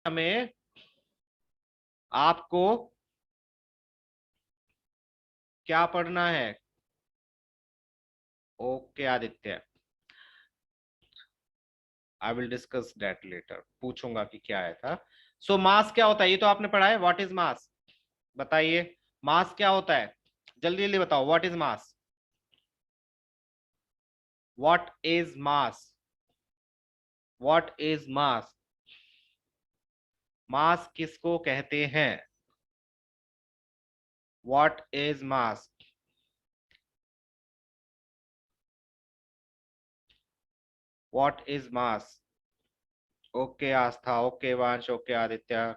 में आपको क्या पढ़ना है? Okay Aditya, I will discuss that later, पूछूंगा कि क्या है था। सो मास क्या होता है, ये तो आपने पढ़ा है, व्हाट इज मास? बताइए, मास क्या होता है? जल्दी जल्दी बताओ, what is mass? What is mass? What is mass? Mass किसको कहते हैं? What is mass? What is mass? Okay Aastha, okay Vansh, okay Aditya,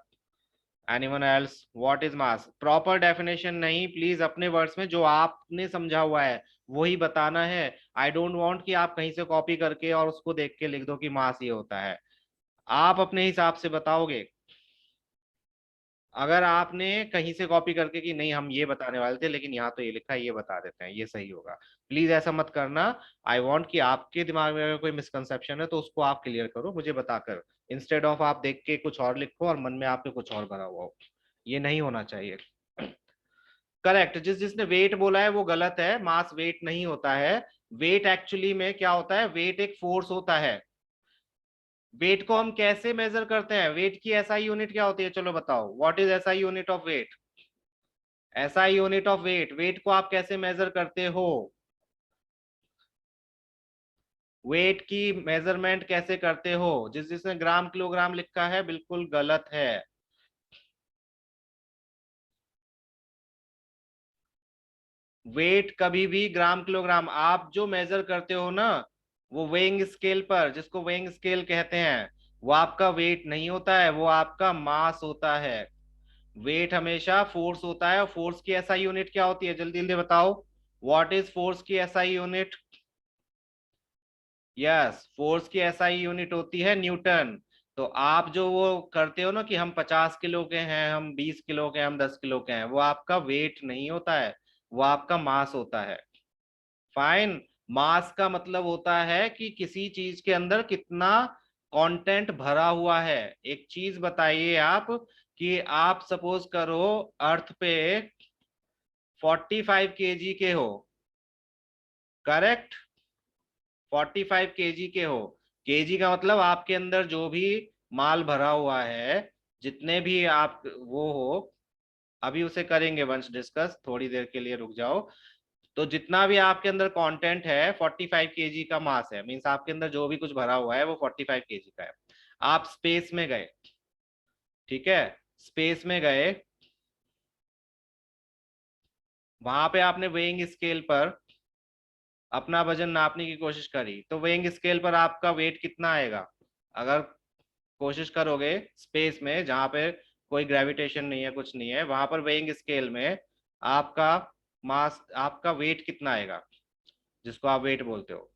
anyone else? What is mass? Proper definition नहीं, प्लीज अपने वर्ड्स में जो आपने समझा हुआ है वही बताना है। आई डोंट वांट कि आप कहीं से कॉपी करके और उसको देख के लिख दो कि मास ये होता है। आप अपने हिसाब से बताओगे। अगर आपने कहीं से कॉपी करके कि नहीं हम ये बताने वाले थे लेकिन यहाँ तो ये लिखा है, ये बता देते हैं, ये सही होगा, प्लीज ऐसा मत करना। आई वांट कि आपके दिमाग में अगर कोई मिसकंसेप्शन है तो उसको आप क्लियर करो मुझे बताकर, इंस्टेड ऑफ आप देख के कुछ और लिखो और मन में आपके कुछ और भरा हुआ हो। ये नहीं होना चाहिए। करेक्ट, जिसने वेट बोला है वो गलत है, मास वेट नहीं होता है। वेट एक्चुअली में क्या होता है, वेट एक फोर्स होता है। वेट को हम कैसे मेजर करते हैं, वेट की एसआई यूनिट क्या होती है, चलो बताओ, what is SI unit of weight? SI unit of weight, weight को आप कैसे मेजर करते हो? वेट की मेजरमेंट कैसे करते हो? जिसने ग्राम किलोग्राम लिखा है बिल्कुल गलत है। वेट कभी भी ग्राम किलोग्राम, आप जो मेजर करते हो ना वो वेइंग स्केल पर, जिसको वेइंग स्केल कहते हैं, वो आपका वेट नहीं होता है, वो आपका मास होता है। वेट हमेशा फोर्स होता है, और फोर्स की एसआई यूनिट क्या होती है, जल्दी जल्दी बताओ, व्हाट इज फोर्स की एसआई यूनिट? यस, फोर्स की एसआई यूनिट होती है न्यूटन। तो आप जो वो करते हो ना कि हम 50 किलो के हैं, हम 20 किलो के हैं, हम 10 किलो के हैं, वो आपका वेट नहीं होता है, वो आपका मास होता है। फाइन। मास का मतलब होता है कि किसी चीज के अंदर कितना कंटेंट भरा हुआ है। एक चीज बताइए आप, कि आप सपोज करो अर्थ पे 45 kg के हो, करेक्ट? 45 kg के हो। केजी का मतलब आपके अंदर जो भी माल भरा हुआ है, जितने भी आप वो हो, अभी उसे करेंगे वंश डिस्कस, थोड़ी देर के लिए रुक जाओ। तो जितना भी आपके अंदर कंटेंट है 45 kg का मास है, मीन्स आपके अंदर जो भी कुछ भरा हुआ है वो 45 kg का है। आप स्पेस में गए, ठीक है, स्पेस में गए, वहां पे आपने वेइंग स्केल पर अपना वजन नापने की कोशिश करी, तो वेइंग स्केल पर आपका वेट कितना आएगा? अगर कोशिश करोगे स्पेस में जहां पे कोई ग्रेविटेशन नहीं है, कुछ नहीं है, वहां पर वेइंग स्केल में आपका मास, आपका वेट कितना आएगा, जिसको आप वेट बोलते हो?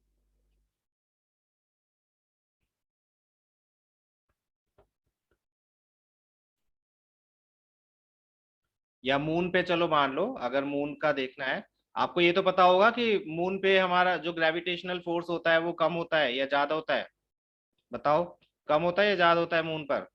या मून पे चलो मान लो, अगर मून का देखना है, आपको ये तो पता होगा कि मून पे हमारा जो ग्रेविटेशनल फोर्स होता है वो कम होता है या ज्यादा होता है? बताओ, कम होता है या ज्यादा होता है मून पर?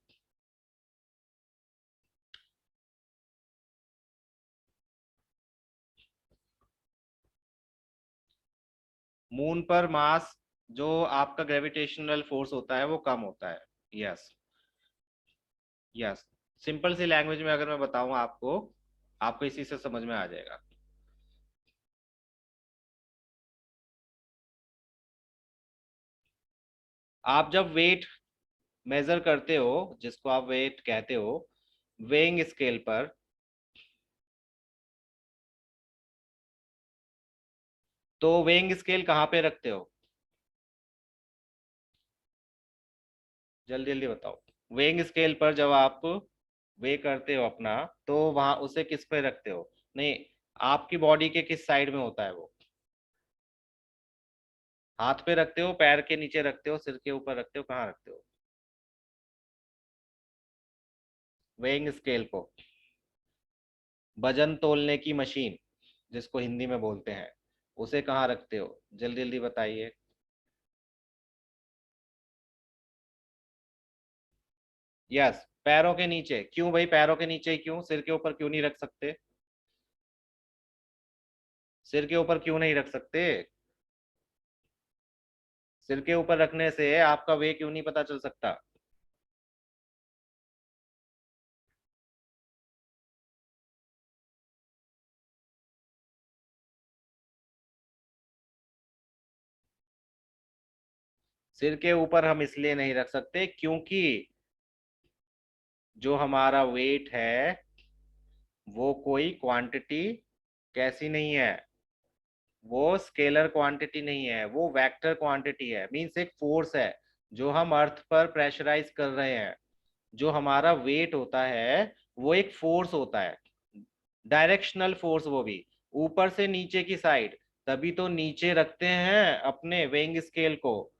मून पर मास, जो आपका ग्रेविटेशनल फोर्स होता है वो कम होता है। Yes, yes. सिंपल सी लैंग्वेज में अगर मैं बताऊं आपको, आपको इसी से समझ में आ जाएगा। आप जब वेट मेजर करते हो, जिसको आप वेट कहते हो, वेइंग स्केल पर, तो वेइंग स्केल कहाँ पे रखते हो? जल्दी जल्दी बताओ। वेइंग स्केल पर जब आप वे करते हो अपना, तो वहां उसे किस पे रखते हो? नहीं, आपकी बॉडी के किस साइड में होता है वो? हाथ पे रखते हो, पैर के नीचे रखते हो, सिर के ऊपर रखते हो, कहाँ रखते हो वेइंग स्केल को? वजन तोलने की मशीन, जिसको हिंदी में बोलते हैं, उसे कहाँ रखते हो? जल्दी जल्दी बताइए। यस, पैरों के नीचे क्यों भाई? पैरों के नीचे क्यों? सिर के ऊपर क्यों नहीं रख सकते? सिर के ऊपर क्यों नहीं रख सकते? सिर के ऊपर रखने से आपका वे क्यों नहीं पता चल सकता? सिर के ऊपर हम इसलिए नहीं रख सकते क्योंकि जो हमारा वेट है वो कोई क्वांटिटी कैसी नहीं है, वो स्केलर क्वांटिटी नहीं है, वो वेक्टर क्वांटिटी है। मीन्स एक फोर्स है जो हम अर्थ पर प्रेशराइज कर रहे हैं। जो हमारा वेट होता है वो एक फोर्स होता है, डायरेक्शनल फोर्स, वो भी ऊपर से नीचे की साइड। तभी तो नीचे रखते हैं अपने वेइंग स्केल को।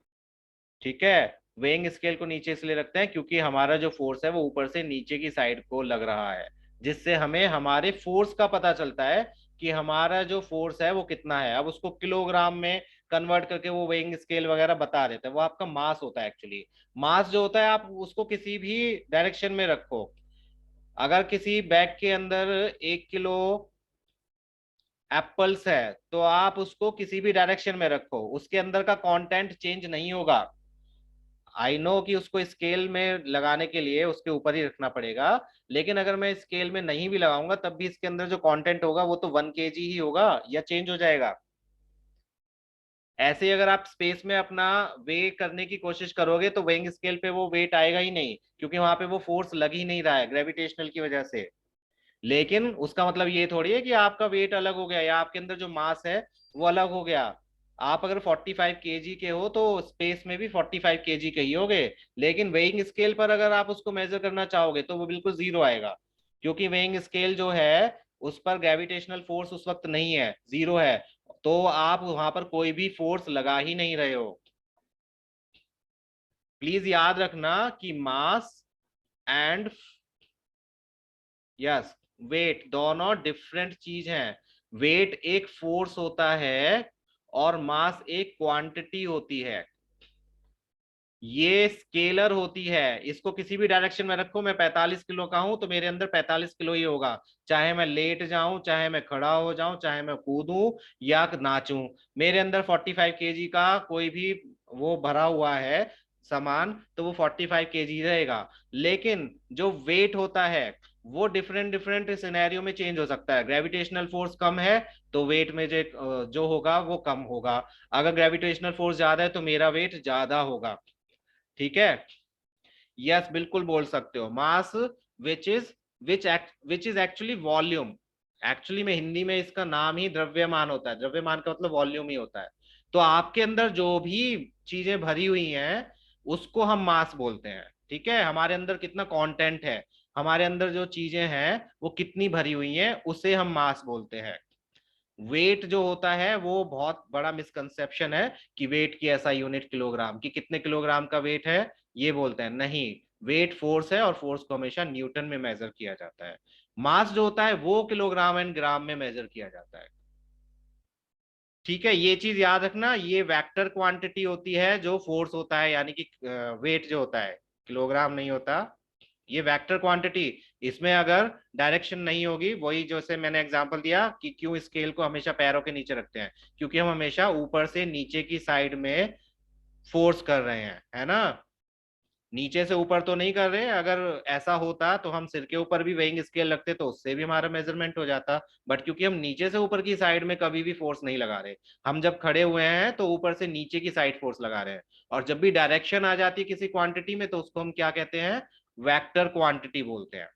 ठीक है, वेइंग स्केल को नीचे इसलिए रखते हैं क्योंकि हमारा जो फोर्स है वो ऊपर से नीचे की साइड को लग रहा है, जिससे हमें हमारे फोर्स का पता चलता है कि हमारा जो फोर्स है वो कितना है। अब उसको किलोग्राम में कन्वर्ट करके वो वेइंग स्केल वगैरह बता देते हैं, वो आपका मास होता है एक्चुअली। मास जो होता है आप उसको किसी भी डायरेक्शन में रखो। अगर किसी बैग के अंदर 1 किलो एप्पल्स है तो आप उसको किसी भी डायरेक्शन में रखो, उसके अंदर का कंटेंट चेंज नहीं होगा। आई नो कि उसको स्केल में लगाने के लिए उसके ऊपर ही रखना पड़ेगा, लेकिन अगर मैं स्केल में नहीं भी लगाऊंगा तब भी इसके अंदर जो कंटेंट होगा वो तो 1 kg ही होगा, या चेंज हो जाएगा? ऐसे ही अगर आप स्पेस में अपना वे करने की कोशिश करोगे तो वेइंग स्केल पे वो वेट आएगा ही नहीं, क्योंकि वहां पे वो फोर्स लग ही नहीं रहा है ग्रेविटेशनल की वजह से। लेकिन उसका मतलब ये थोड़ी है कि आपका वेट अलग हो गया या आपके अंदर जो मास है वो अलग हो गया। आप अगर 45 kg के हो तो स्पेस में भी 45 kg के ही होगे, लेकिन वेइंग स्केल पर अगर आप उसको मेजर करना चाहोगे तो वो बिल्कुल जीरो आएगा, क्योंकि वेइंग स्केल जो है उस पर ग्रेविटेशनल फोर्स उस वक्त नहीं है, जीरो है। तो आप वहां पर कोई भी फोर्स लगा ही नहीं रहे हो। प्लीज याद रखना कि मास एंड यस वेट दोनों डिफरेंट चीज हैं। वेट एक फोर्स होता है और मास एक क्वांटिटी होती है। ये स्केलर होती है, इसको किसी भी डायरेक्शन में रखो। मैं 45 किलो का हूं तो मेरे अंदर 45 किलो ही होगा, चाहे मैं लेट जाऊं, चाहे मैं खड़ा हो जाऊं, चाहे मैं कूदूं या नाचूं। मेरे अंदर 45 kg का कोई भी वो भरा हुआ है सामान तो वो 45 kg रहेगा। लेकिन जो वेट होता है वो डिफरेंट डिफरेंट सिनेरियो में चेंज हो सकता है। ग्रेविटेशनल फोर्स कम है तो वेट में जो होगा वो कम होगा। अगर ग्रेविटेशनल फोर्स ज्यादा है तो मेरा वेट ज्यादा होगा। ठीक है, यस बिल्कुल बोल सकते हो। Mass which is which is actually volume. Actually में हिंदी में इसका नाम ही द्रव्यमान होता है, द्रव्यमान का मतलब वॉल्यूम ही होता है। तो आपके अंदर जो भी चीजें भरी हुई हैं उसको हम मास बोलते हैं। ठीक है, हमारे अंदर कितना कंटेंट है, हमारे अंदर जो चीजें हैं वो कितनी भरी हुई हैं, उसे हम मास बोलते हैं। वेट जो होता है वो बहुत बड़ा मिसकंसेप्शन है कि वेट की ऐसा यूनिट किलोग्राम की कितने किलोग्राम का वेट है ये बोलते हैं, नहीं। वेट फोर्स है और फोर्स को हमेशा न्यूटन में मेजर किया जाता है। मास जो होता है वो किलोग्राम एंड ग्राम में मेजर किया जाता है। ठीक है, ये चीज याद रखना, ये वेक्टर क्वांटिटी होती है जो फोर्स होता है, यानी कि वेट जो होता है किलोग्राम नहीं होता, ये वेक्टर क्वांटिटी। इसमें अगर डायरेक्शन नहीं होगी, वही जैसे मैंने एग्जांपल दिया कि क्यों स्केल को हमेशा पैरों के नीचे रखते हैं, क्योंकि हम हमेशा ऊपर से नीचे की साइड में फोर्स कर रहे हैं, है ना। नीचे से ऊपर तो नहीं कर रहे। अगर ऐसा होता तो हम सिर के ऊपर भी वेइंग स्केल रखते तो उससे भी हमारा मेजरमेंट हो जाता। बट क्योंकि हम नीचे से ऊपर की साइड में कभी भी फोर्स नहीं लगा रहे, हम जब खड़े हुए हैं तो ऊपर से नीचे की साइड फोर्स लगा रहे हैं। और जब भी डायरेक्शन आ जाती है किसी क्वांटिटी में तो उसको हम क्या कहते हैं? वेक्टर क्वांटिटी बोलते हैं।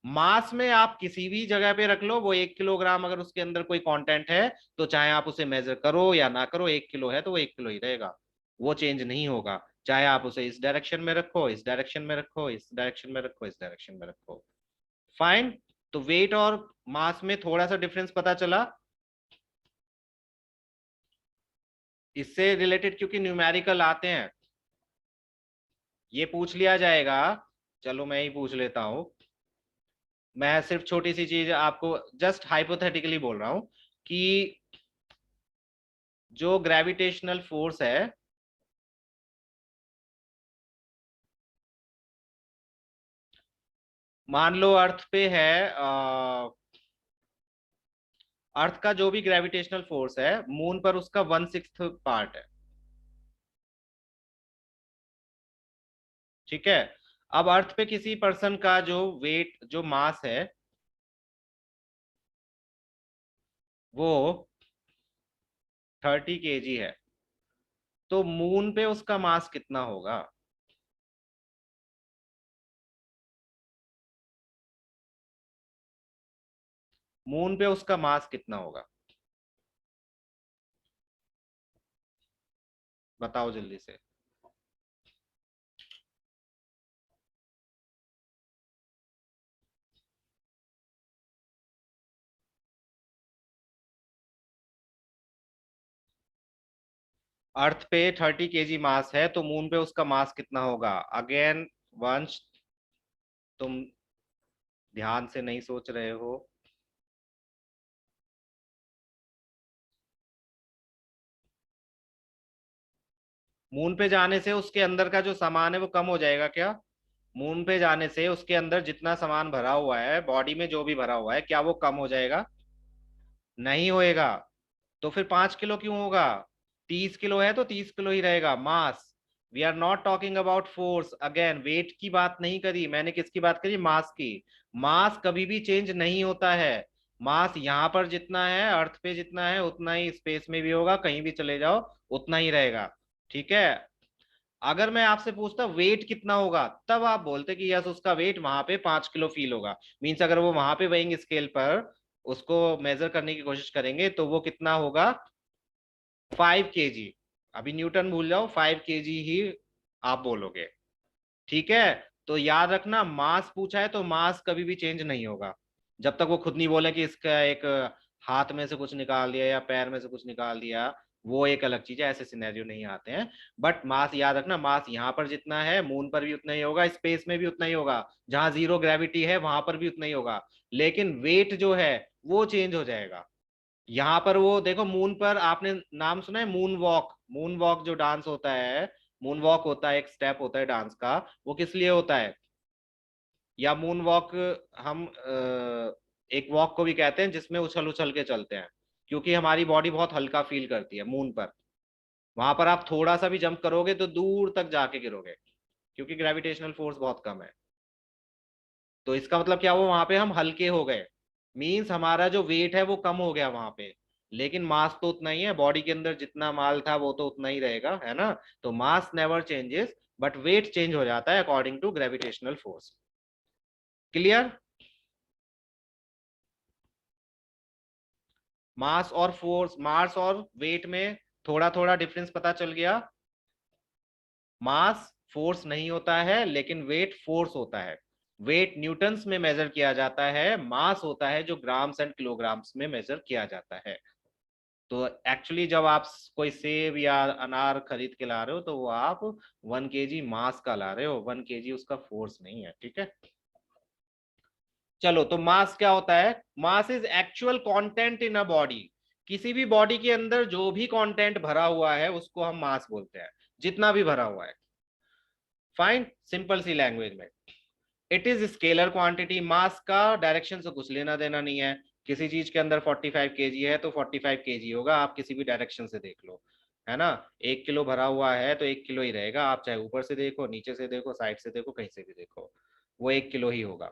मास में आप किसी भी जगह पे रख लो, वो 1 किलोग्राम अगर उसके अंदर कोई कंटेंट है तो चाहे आप उसे मेजर करो या ना करो, 1 किलो है तो वो 1 किलो ही रहेगा, वो चेंज नहीं होगा। चाहे आप उसे इस डायरेक्शन में रखो, इस डायरेक्शन में रखो, इस डायरेक्शन में रखो, इस डायरेक्शन में रखो। फाइन। तो वेट और मास में थोड़ा सा डिफरेंस पता चला। इससे रिलेटेड क्योंकि न्यूमेरिकल आते हैं, ये पूछ लिया जाएगा। चलो मैं ही पूछ लेता हूं। मैं सिर्फ छोटी सी चीज आपको जस्ट हाइपोथेटिकली बोल रहा हूं कि जो ग्रेविटेशनल फोर्स है मान लो अर्थ पे है, अर्थ का जो भी ग्रेविटेशनल फोर्स है मून पर उसका 1/6 पार्ट है। ठीक है। अब अर्थ पे किसी पर्सन का जो वेट, जो मास है, वो 30 kg है। तो मून पे उसका मास कितना होगा? मून पे उसका मास कितना होगा? बताओ जल्दी से। अर्थ पे 30 kg मास है, तो मून पे उसका मास कितना होगा? अगेन वंश, तुम ध्यान से नहीं सोच रहे हो। मून पे जाने से उसके अंदर का जो सामान है वो कम हो जाएगा क्या? मून पे जाने से उसके अंदर जितना सामान भरा हुआ है, बॉडी में जो भी भरा हुआ है, क्या वो कम हो जाएगा? नहीं होएगा। तो फिर 5 किलो क्यों होगा? 30 किलो है तो 30 किलो ही रहेगा mass. We are not talking about force, again weight की बात नहीं करी मैंने, किसकी बात करी? मास की। मास कभी भी चेंज नहीं होता है। मास यहाँ पर जितना है, अर्थ पे जितना है, उतना ही स्पेस में भी होगा, कहीं भी चले जाओ उतना ही रहेगा। ठीक है। अगर मैं आपसे पूछता वेट कितना होगा, तब आप बोलते कि यस उसका वेट वहां पे 5 किलो फील होगा। मीन्स अगर वो वहां पे वेइंग स्केल पर उसको मेजर करने की कोशिश करेंगे तो वो कितना होगा? 5 kg। अभी न्यूटन भूल जाओ, 5 kg ही आप बोलोगे। ठीक है। तो याद रखना, मास पूछा है तो मास कभी भी चेंज नहीं होगा, जब तक वो खुद नहीं बोले कि इसका एक हाथ में से कुछ निकाल दिया या पैर में से कुछ निकाल दिया। वो एक अलग चीज है, ऐसे सिनेरियो नहीं आते हैं। बट मास याद रखना, मास यहाँ पर जितना है मून पर भी उतना ही होगा, स्पेस में भी उतना ही होगा, जहां जीरो ग्रेविटी है वहां पर भी उतना ही होगा। लेकिन वेट जो है वो चेंज हो जाएगा। यहाँ पर वो देखो, मून पर आपने नाम सुना है मून वॉक? मून वॉक जो डांस होता है, मून वॉक होता है, एक स्टेप होता है डांस का। वो किस लिए होता है? या मून वॉक, हम एक वॉक को भी कहते हैं जिसमें उछल उछल के चलते हैं, क्योंकि हमारी बॉडी बहुत हल्का फील करती है मून पर। वहां पर आप थोड़ा सा भी जंप करोगे तो दूर तक जाके गिरोगे, क्योंकि ग्रेविटेशनल फोर्स बहुत कम है। तो इसका मतलब क्या हुआ? वहां पे हम हल्के हो गए, मीन्स हमारा जो वेट है वो कम हो गया वहां पे। लेकिन मास तो उतना ही है, बॉडी के अंदर जितना माल था वो तो उतना ही रहेगा, है ना? तो mass never changes, but weight change हो जाता है according to gravitational force. Clear? Mass और फोर्स, मास और वेट में थोड़ा थोड़ा डिफरेंस पता चल गया। मास फोर्स नहीं होता है, लेकिन वेट फोर्स होता है। वेट न्यूटन्स में मेजर किया जाता है, मास होता है जो ग्राम्स एंड किलोग्राम्स में मेजर किया जाता है। तो एक्चुअली जब आप कोई सेब या अनार खरीद के ला रहे हो, तो वो आप 1 kg मास का ला रहे हो, 1 kg उसका फोर्स नहीं है। ठीक है। चलो, तो मास क्या होता है? Mass is actual content in a body. किसी भी बॉडी के अंदर जो भी कंटेंट भरा हुआ है उसको हम मास बोलते हैं, जितना भी भरा हुआ है। फाइन, सिंपल सी लैंग्वेज में, इट इज स्केलर क्वांटिटी। मास का डायरेक्शन से कुछ लेना देना नहीं है। किसी चीज के अंदर 45 kg है तो 45 kg होगा, आप किसी भी डायरेक्शन से देख लो, है ना? 1 किलो भरा हुआ है तो 1 किलो ही रहेगा, आप चाहे ऊपर से देखो, नीचे से देखो, साइड से देखो, कहीं से भी देखो, वो 1 किलो ही होगा।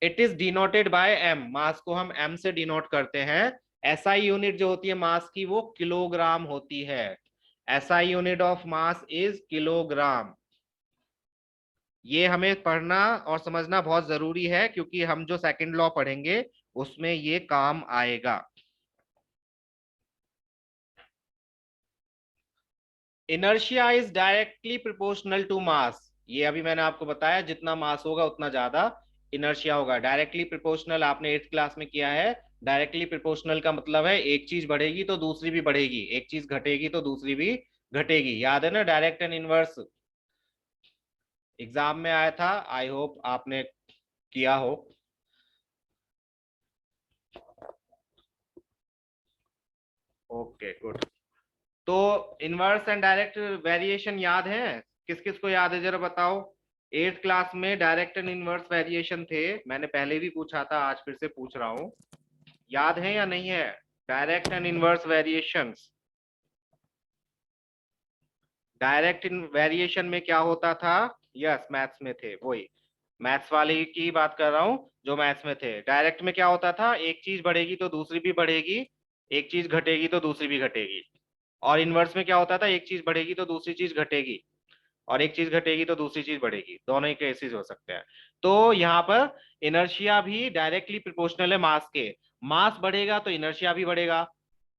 It is denoted by M. Mass को हम एम से डिनोट करते हैं। एसआई यूनिट जो होती है मास की, वो किलोग्राम होती है। SI unit of mass is kilogram. ये हमें पढ़ना और समझना बहुत जरूरी है, क्योंकि हम जो सेकंड लॉ पढ़ेंगे उसमें ये काम आएगा। Inertia is directly proportional to mass. ये अभी मैंने आपको बताया, जितना मास होगा उतना ज्यादा इनर्शिया होगा। डायरेक्टली प्रोपोर्शनल आपने 8th क्लास में किया है। डायरेक्टली प्रोपोर्शनल का मतलब है एक चीज बढ़ेगी तो दूसरी भी बढ़ेगी, एक चीज घटेगी तो दूसरी भी घटेगी। याद है ना, डायरेक्ट एंड इनवर्स एग्जाम में आया था, आई होप आपने किया हो। Okay, good. तो इनवर्स एंड डायरेक्ट वेरिएशन याद है? किस किस को याद है, जरा बताओ। एट्थ क्लास में डायरेक्ट एंड इनवर्स वेरिएशन थे, मैंने पहले भी पूछा था, आज फिर से पूछ रहा हूँ, याद है या नहीं है? Direct and inverse variations. Direct in variation में क्या होता था? यस, मैथ्स में थे, वही मैथ्स वाले की बात कर रहा हूँ जो मैथ्स में थे। डायरेक्ट में क्या होता था? एक चीज बढ़ेगी तो दूसरी भी बढ़ेगी, एक चीज घटेगी तो दूसरी भी घटेगी। और इनवर्स में क्या होता था? एक चीज बढ़ेगी तो दूसरी चीज घटेगी, और एक चीज घटेगी तो दूसरी चीज बढ़ेगी, दोनों ही केसेस हो सकते हैं। तो यहाँ पर इनर्शिया भी डायरेक्टली प्रोपोर्शनल है मास के। मास बढ़ेगा तो इनर्शिया भी बढ़ेगा,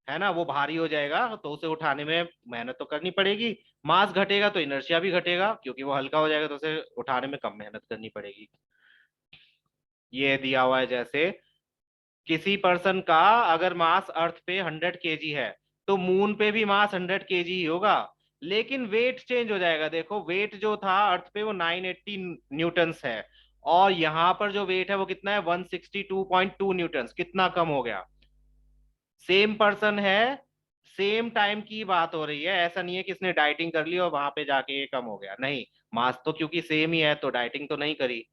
है ना, वो भारी हो जाएगा तो उसे उठाने में मेहनत तो करनी पड़ेगी। मास घटेगा तो इनर्शिया भी घटेगा, क्योंकि वो हल्का हो जाएगा तो उसे उठाने में कम मेहनत करनी पड़ेगी। ये दिया हुआ है जैसे किसी पर्सन का अगर मास अर्थ पे 100 kg है, तो मून पे भी मास 100 kg ही होगा, लेकिन वेट चेंज हो जाएगा। देखो वेट जो था अर्थ पे वो 980 न्यूटन्स है, और यहाँ पर जो वेट है वो कितना है? 162.2 न्यूटन्स। कितना कम हो गया? सेम पर्सन है, सेम टाइम की बात हो रही है, ऐसा नहीं है कि इसने डाइटिंग कर ली और वहां पे जाके ये कम हो गया, नहीं। मास तो क्योंकि सेम ही है तो डाइटिंग तो नहीं करी,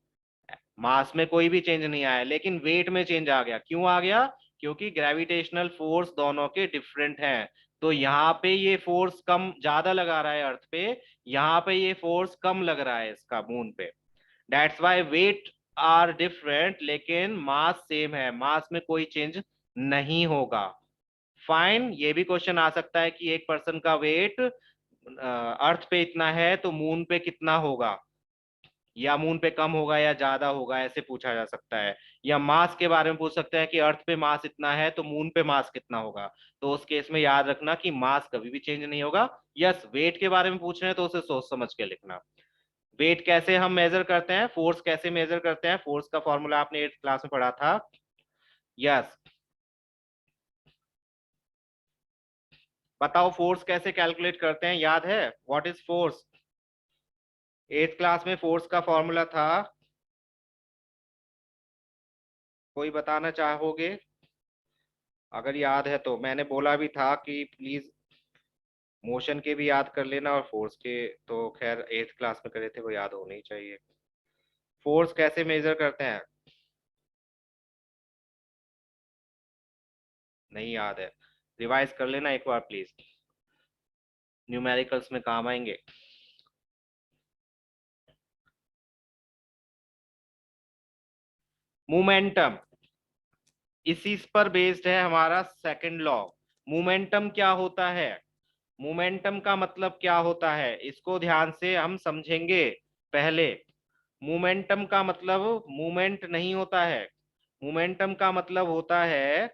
मास में कोई भी चेंज नहीं आया, लेकिन वेट में चेंज आ गया। क्यों आ गया? क्योंकि ग्रेविटेशनल फोर्स दोनों के डिफरेंट हैं। तो यहाँ पे ये फोर्स कम ज्यादा लगा रहा है अर्थ पे, यहाँ पे ये फोर्स कम लग रहा है इसका मून पे। That's why weight are different, लेकिन मास सेम है, मास में कोई चेंज नहीं होगा। फाइन, ये भी क्वेश्चन आ सकता है कि एक पर्सन का वेट अर्थ पे इतना है तो मून पे कितना होगा, या मून पे कम होगा या ज्यादा होगा, ऐसे पूछा जा सकता है। या मास के बारे में पूछ सकते हैं कि अर्थ पे मास इतना है तो मून पे मास कितना होगा। तो उस केस में याद रखना कि मास कभी भी चेंज नहीं होगा। यस, वेट के बारे में पूछ रहे हैं तो उसे सोच समझ के लिखना। वेट कैसे हम मेजर करते हैं, फोर्स कैसे मेजर करते हैं, फोर्स का फॉर्मूला आपने 8th क्लास में पढ़ा था। यस, बताओ फोर्स कैसे कैलकुलेट करते हैं, याद है? What is force? 8th class में फोर्स का फॉर्मूला था, कोई बताना चाहोगे? अगर याद है तो मैंने बोला भी था कि प्लीज मोशन के भी याद कर लेना, और फोर्स के तो खैर 8th क्लास में करे थे, वो याद होने ही चाहिए। फोर्स कैसे मेजर करते हैं? नहीं याद है? रिवाइज कर लेना एक बार प्लीज, न्यूमेरिकल्स में काम आएंगे। मोमेंटम, इसी पर बेस्ड है हमारा सेकंड लॉ। मोमेंटम क्या होता है? मोमेंटम का मतलब क्या होता है, इसको ध्यान से हम समझेंगे पहले। मोमेंटम का मतलब मूवमेंट नहीं होता है, मोमेंटम का मतलब होता है,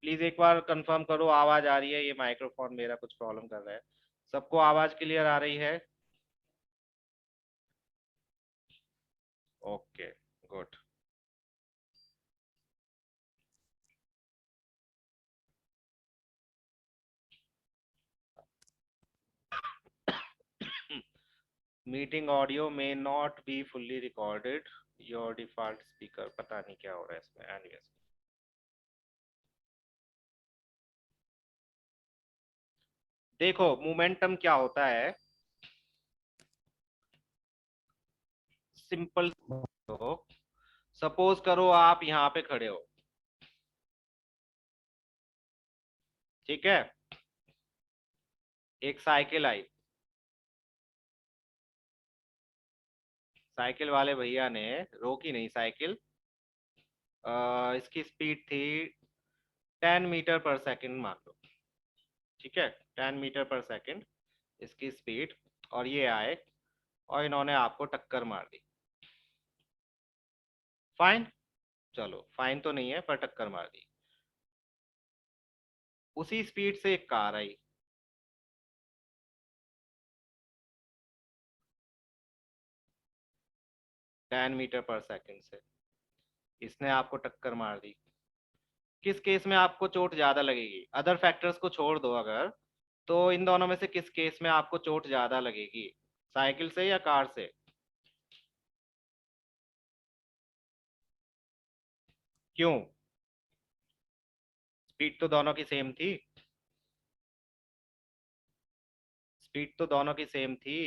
प्लीज एक बार कंफर्म करो आवाज आ रही है, ये माइक्रोफोन मेरा कुछ प्रॉब्लम कर रहा है। सबको आवाज क्लियर आ रही है? Okay, good. Meeting audio may not be fully recorded, your default speaker, पता नहीं क्या हो रहा है इसमें। एनीवेज, देखो मोमेंटम क्या होता है, सिंपल। तो सपोज करो आप यहाँ पे खड़े हो, ठीक है, एक साइकिल आई, साइकिल वाले भैया ने रोकी नहीं साइकिल, इसकी स्पीड थी 10 मीटर पर सेकंड मान लो, ठीक है, 10 मीटर पर सेकंड इसकी स्पीड। और ये आए और इन्होंने आपको टक्कर मार दी। फाइन, चलो फाइन तो नहीं है पर टक्कर मार दी। उसी स्पीड से एक कार आई, 10 मीटर पर सेकंड से, इसने आपको टक्कर मार दी। किस केस में आपको चोट ज्यादा लगेगी? अदर फैक्टर्स को छोड़ दो अगर, तो इन दोनों में से किस केस में आपको चोट ज्यादा लगेगी, साइकिल से या कार से? क्यों? स्पीड तो दोनों की सेम थी। स्पीड तो दोनों की सेम थी।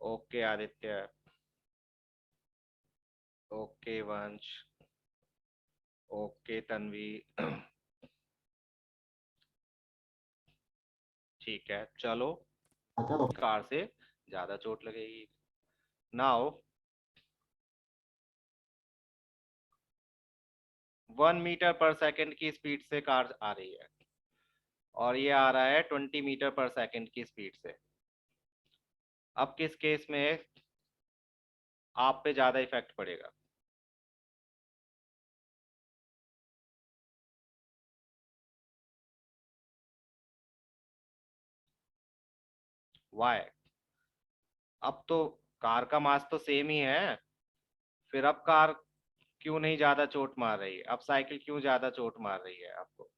ओके आदित्य। ओके वंश। ओके तन्वी। ठीक है चलो। कार से ज्यादा चोट लगेगी। नाउ 1 मीटर पर सेकंड की स्पीड से कार आ रही है और ये आ रहा है 20 मीटर पर सेकंड की स्पीड से। अब किस केस में आप पे ज्यादा इफेक्ट पड़ेगा? वाई? अब तो कार का मास तो सेम ही है, फिर अब कार क्यों नहीं ज्यादा चोट मार रही है? अब साइकिल क्यों ज्यादा चोट मार रही है आपको?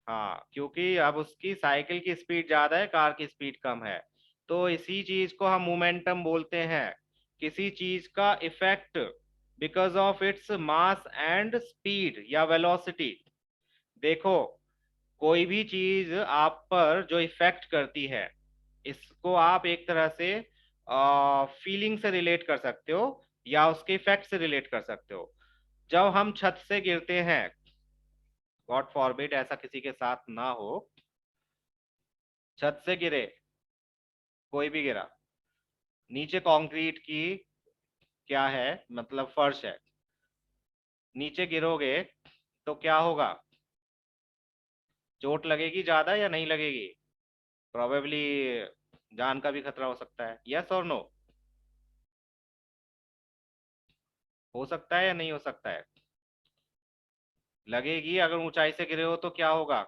हाँ, क्योंकि अब उसकी साइकिल की स्पीड ज्यादा है, कार की स्पीड कम है। तो इसी चीज को हम मोमेंटम बोलते हैं। किसी चीज का effect because of its mass and speed या वेलोसिटी। देखो, कोई भी चीज आप पर जो इफेक्ट करती है, इसको आप एक तरह से फीलिंग से रिलेट कर सकते हो या उसके इफेक्ट से रिलेट कर सकते हो। जब हम छत से गिरते हैं, गॉड फॉरबिड ऐसा किसी के साथ ना हो, छत से गिरे, कोई भी गिरा, नीचे कंक्रीट की क्या है, मतलब फर्श है, नीचे गिरोगे तो क्या होगा? चोट लगेगी ज्यादा या नहीं लगेगी? प्रोबेबली जान का भी खतरा हो सकता है। यस और नो? हो सकता है या नहीं हो सकता है? लगेगी। अगर ऊंचाई से गिरे हो तो क्या होगा?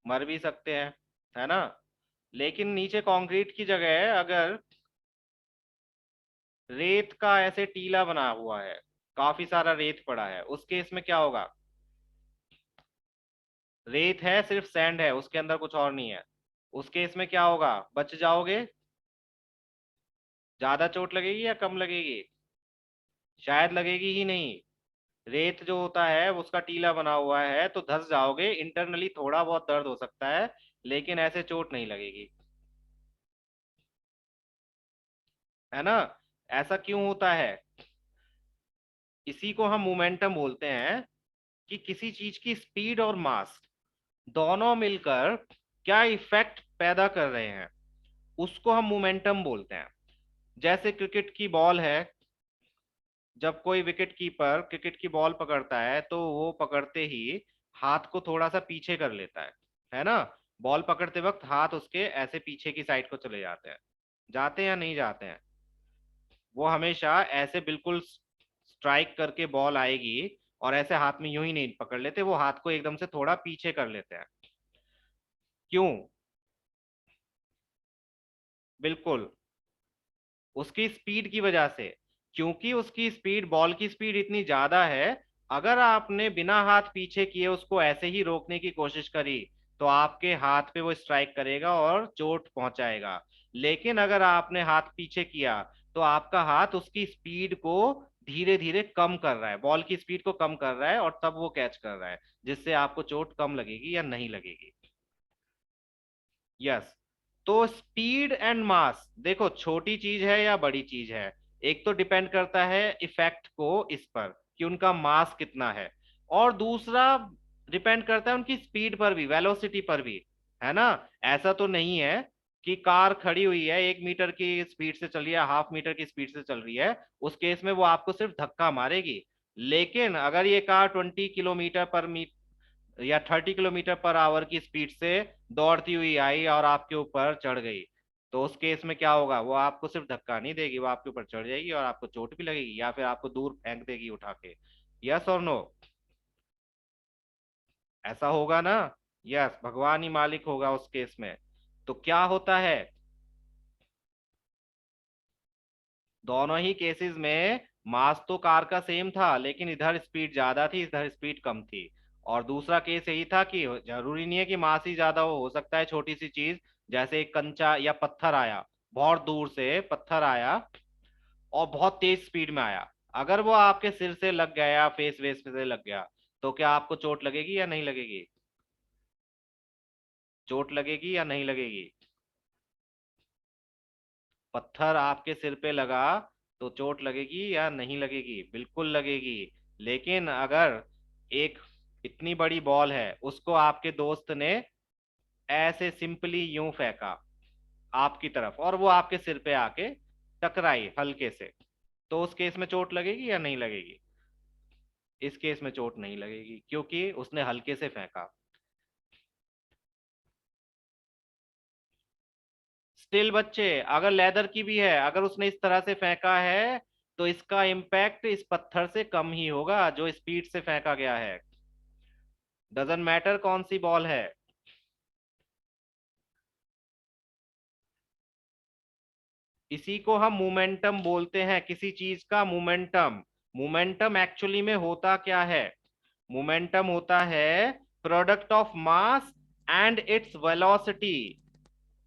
मर भी सकते हैं, है ना? लेकिन नीचे कंक्रीट की जगह अगर रेत का ऐसे टीला बना हुआ है, काफी सारा रेत पड़ा है, उस केस में क्या होगा? रेत है, सिर्फ सैंड है, उसके अंदर कुछ और नहीं है। उस केस में क्या होगा? बच जाओगे? ज्यादा चोट लगेगी या कम लगेगी? शायद लगेगी ही नहीं। रेत जो होता है उसका टीला बना हुआ है, तो धंस जाओगे, इंटरनली थोड़ा बहुत दर्द हो सकता है, लेकिन ऐसे चोट नहीं लगेगी। है ना? ऐसा क्यों होता है? इसी को हम मोमेंटम बोलते हैं, कि किसी चीज की स्पीड और मास दोनों मिलकर क्या इफेक्ट पैदा कर रहे हैं, उसको हम मोमेंटम बोलते हैं। जैसे क्रिकेट की बॉल है, जब कोई विकेट कीपर क्रिकेट की बॉल पकड़ता है तो वो पकड़ते ही हाथ को थोड़ा सा पीछे कर लेता है ना? बॉल पकड़ते वक्त हाथ उसके ऐसे पीछे की साइड को चले जाते हैं। जाते हैं या नहीं जाते हैं? वो हमेशा ऐसे बिल्कुल स्ट्राइक करके बॉल आएगी और ऐसे हाथ में यूं ही नहीं पकड़ लेते, वो हाथ को एकदम से थोड़ा पीछे कर लेते हैं। क्यों? बिल्कुल, उसकी स्पीड की वजह से। क्योंकि उसकी स्पीड, बॉल की स्पीड इतनी ज्यादा है, अगर आपने बिना हाथ पीछे किए उसको ऐसे ही रोकने की कोशिश करी, तो आपके हाथ पे वो स्ट्राइक करेगा और चोट पहुंचाएगा। लेकिन अगर आपने हाथ पीछे किया, तो आपका हाथ उसकी स्पीड को धीरे धीरे कम कर रहा है, बॉल की स्पीड को कम कर रहा है, और तब वो कैच कर रहा है, जिससे आपको चोट कम लगेगी या नहीं लगेगी। यस। तो स्पीड एंड मास, देखो छोटी चीज है या बड़ी चीज है, एक तो डिपेंड करता है इफेक्ट को इस पर कि उनका मास कितना है, और दूसरा डिपेंड करता है उनकी स्पीड पर भी, वेलोसिटी पर भी। है ना? ऐसा तो नहीं है कि कार खड़ी हुई है, 1 मीटर की स्पीड से चल रही है, हाफ मीटर की स्पीड से चल रही है, उस केस में वो आपको सिर्फ धक्का मारेगी। लेकिन अगर ये कार 20 किलोमीटर पर या 30 किलोमीटर पर आवर की स्पीड से दौड़ती हुई आई और आपके ऊपर चढ़ गई, तो उस केस में क्या होगा? वो आपको सिर्फ धक्का नहीं देगी, वो आपके ऊपर चढ़ जाएगी और आपको चोट भी लगेगी, या फिर आपको दूर फेंक देगी उठा के। यस और नो? ऐसा होगा ना? यस, भगवान ही मालिक होगा उस केस में। तो क्या होता है, दोनों ही केसेस में मास तो कार का सेम था, लेकिन इधर स्पीड ज्यादा थी, इधर स्पीड कम थी। और दूसरा केस यही था कि जरूरी नहीं है कि मास ही ज्यादा हो सकता है छोटी सी चीज, जैसे एक कंचा या पत्थर आया, बहुत दूर से पत्थर आया, और बहुत तेज स्पीड में आया, अगर वो आपके सिर से लग गया या फेस वेस से लग गया, तो क्या आपको चोट लगेगी या नहीं लगेगी? चोट लगेगी या नहीं लगेगी? पत्थर आपके सिर पे लगा तो चोट लगेगी या नहीं लगेगी? बिल्कुल लगेगी। लेकिन अगर एक इतनी बड़ी बॉल है, उसको आपके दोस्त ने ऐसे सिंपली यूं फेंका आपकी तरफ, और वो आपके सिर पे आके टकराई हल्के से, तो उस केस में चोट लगेगी या नहीं लगेगी? इस केस में चोट नहीं लगेगी, क्योंकि उसने हल्के से फेंका। स्टिल बच्चे, अगर लेदर की भी है, अगर उसने इस तरह से फेंका है, तो इसका इम्पैक्ट इस पत्थर से कम ही होगा जो स्पीड से फेंका गया है। डजंट मैटर कौन सी बॉल है। इसी को हम मोमेंटम बोलते हैं, किसी चीज का मोमेंटम। मोमेंटम एक्चुअली में होता क्या है? मोमेंटम होता है product of mass and its velocity.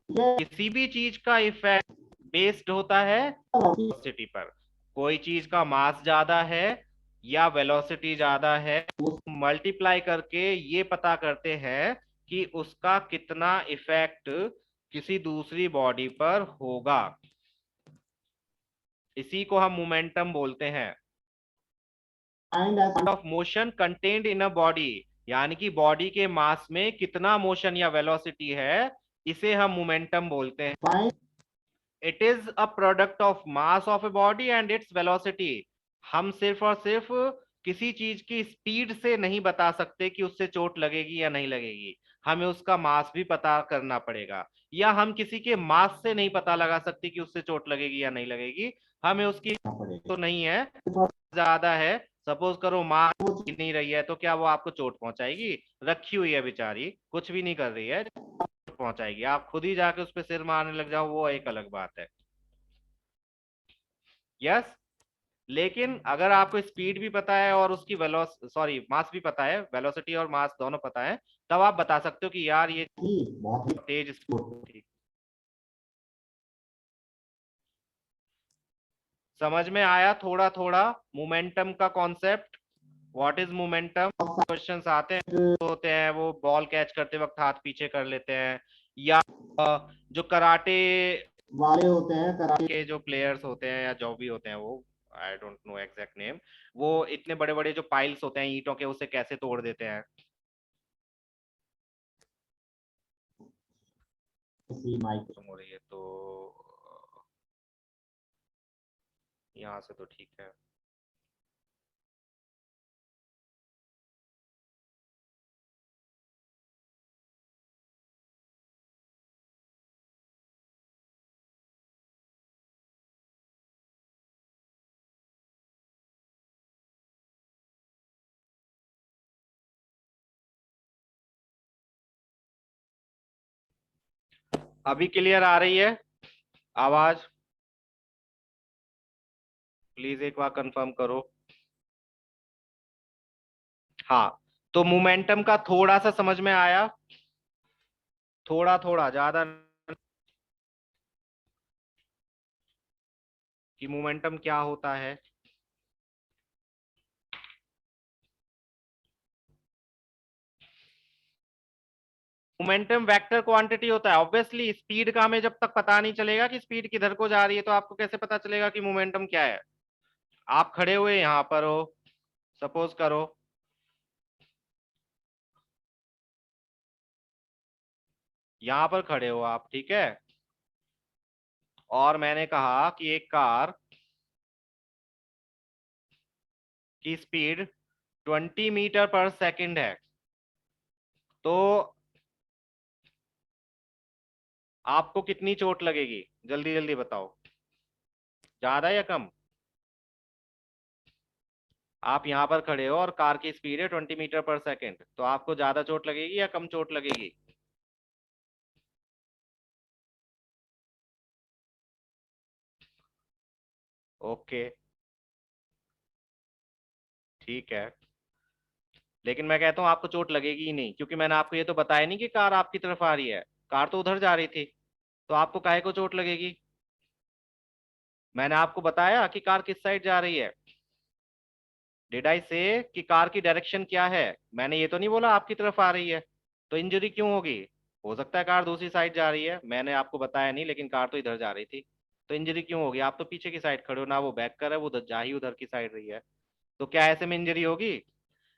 किसी भी चीज का इफेक्ट बेस्ड होता है वेलोसिटी पर। कोई चीज का मास ज्यादा है या वेलोसिटी ज्यादा है, मल्टीप्लाई करके ये पता करते हैं कि उसका कितना इफेक्ट किसी दूसरी बॉडी पर होगा। इसी को हम मोमेंटम बोलते हैं। Of motion contained in a body, यानी कि बॉडी के मास में कितना मोशन या वेलोसिटी है, इसे हम मोमेंटम बोलते हैं। It is a product of mass of a body and its velocity. हम सिर्फ और सिर्फ किसी चीज की स्पीड से नहीं बता सकते कि उससे चोट लगेगी या नहीं लगेगी, हमें उसका मास भी पता करना पड़ेगा। या हम किसी के मास से नहीं पता लगा सकते कि उससे चोट लगेगी या नहीं लगेगी, हमें उसकी तो नहीं है, ज्यादा है, सपोज करो मास नहीं रही है, तो क्या वो आपको चोट पहुंचाएगी? रखी हुई है बेचारी, कुछ भी नहीं कर रही है, पहुंचाएगी। आप खुद ही जाके उस पर सिर मारने लग जाओ, वो एक अलग बात है। यस। लेकिन अगर आपको स्पीड भी पता है और उसकी वेलोस सॉरी मास भी पता है, वेलोसिटी और मास दोनों पता है, तब आप बता सकते हो कि यार ये बहुत तेज स्पीड थी। समझ में आया थोड़ा थोड़ा मोमेंटम का concept? What is momentum? Questions आते हैं, होते हैं वो बॉल कैच करते वक्त हाथ पीछे कर लेते हैं, या जो कराटे वाले होते हैं, कराटे के जो प्लेयर्स होते हैं या जो भी होते हैं, वो I don't know exact name, वो इतने बड़े बड़े जो पाइल्स होते हैं ईंटों के, उसे कैसे तोड़ देते हैं। खत्म हो रही है तो यहाँ से तो ठीक है। अभी क्लियर आ रही है आवाज? प्लीज एक बार कंफर्म करो। हाँ, तो मोमेंटम का थोड़ा सा समझ में आया? थोड़ा थोड़ा, ज्यादा कि मोमेंटम क्या होता है। मोमेंटम वेक्टर क्वांटिटी होता है। ऑब्वियसली स्पीड का हमें जब तक पता नहीं चलेगा कि स्पीड किधर को जा रही है, तो आपको कैसे पता चलेगा कि मोमेंटम क्या है? आप खड़े हुए यहां पर हो, सपोज करो, यहां पर खड़े हो आप, ठीक है, और मैंने कहा कि एक कार की स्पीड 20 मीटर पर सेकंड है, तो आपको कितनी चोट लगेगी? जल्दी जल्दी बताओ, ज्यादा या कम? आप यहां पर खड़े हो और कार की स्पीड है 20 मीटर पर सेकंड, तो आपको ज्यादा चोट लगेगी या कम चोट लगेगी? ओके, ठीक है। लेकिन मैं कहता हूँ आपको चोट लगेगी ही नहीं, क्योंकि मैंने आपको ये तो बताया नहीं कि कार आपकी तरफ आ रही है, कार तो उधर जा रही थी, तो आपको काहे को चोट लगेगी? मैंने आपको बताया कि कार किस साइड जा रही है? डिड आई से कि कार की डायरेक्शन क्या है? मैंने ये तो नहीं बोला आपकी तरफ आ रही है। तो इंजरी क्यों होगी? हो सकता है कार दूसरी साइड जा रही है, मैंने आपको बताया नहीं, लेकिन कार तो इधर जा रही थी। तो इंजरी क्यों होगी? आप तो पीछे की साइड खड़े हो ना, वो बैक कर है, वो जा ही उधर की साइड रही है। तो क्या ऐसे में इंजरी होगी?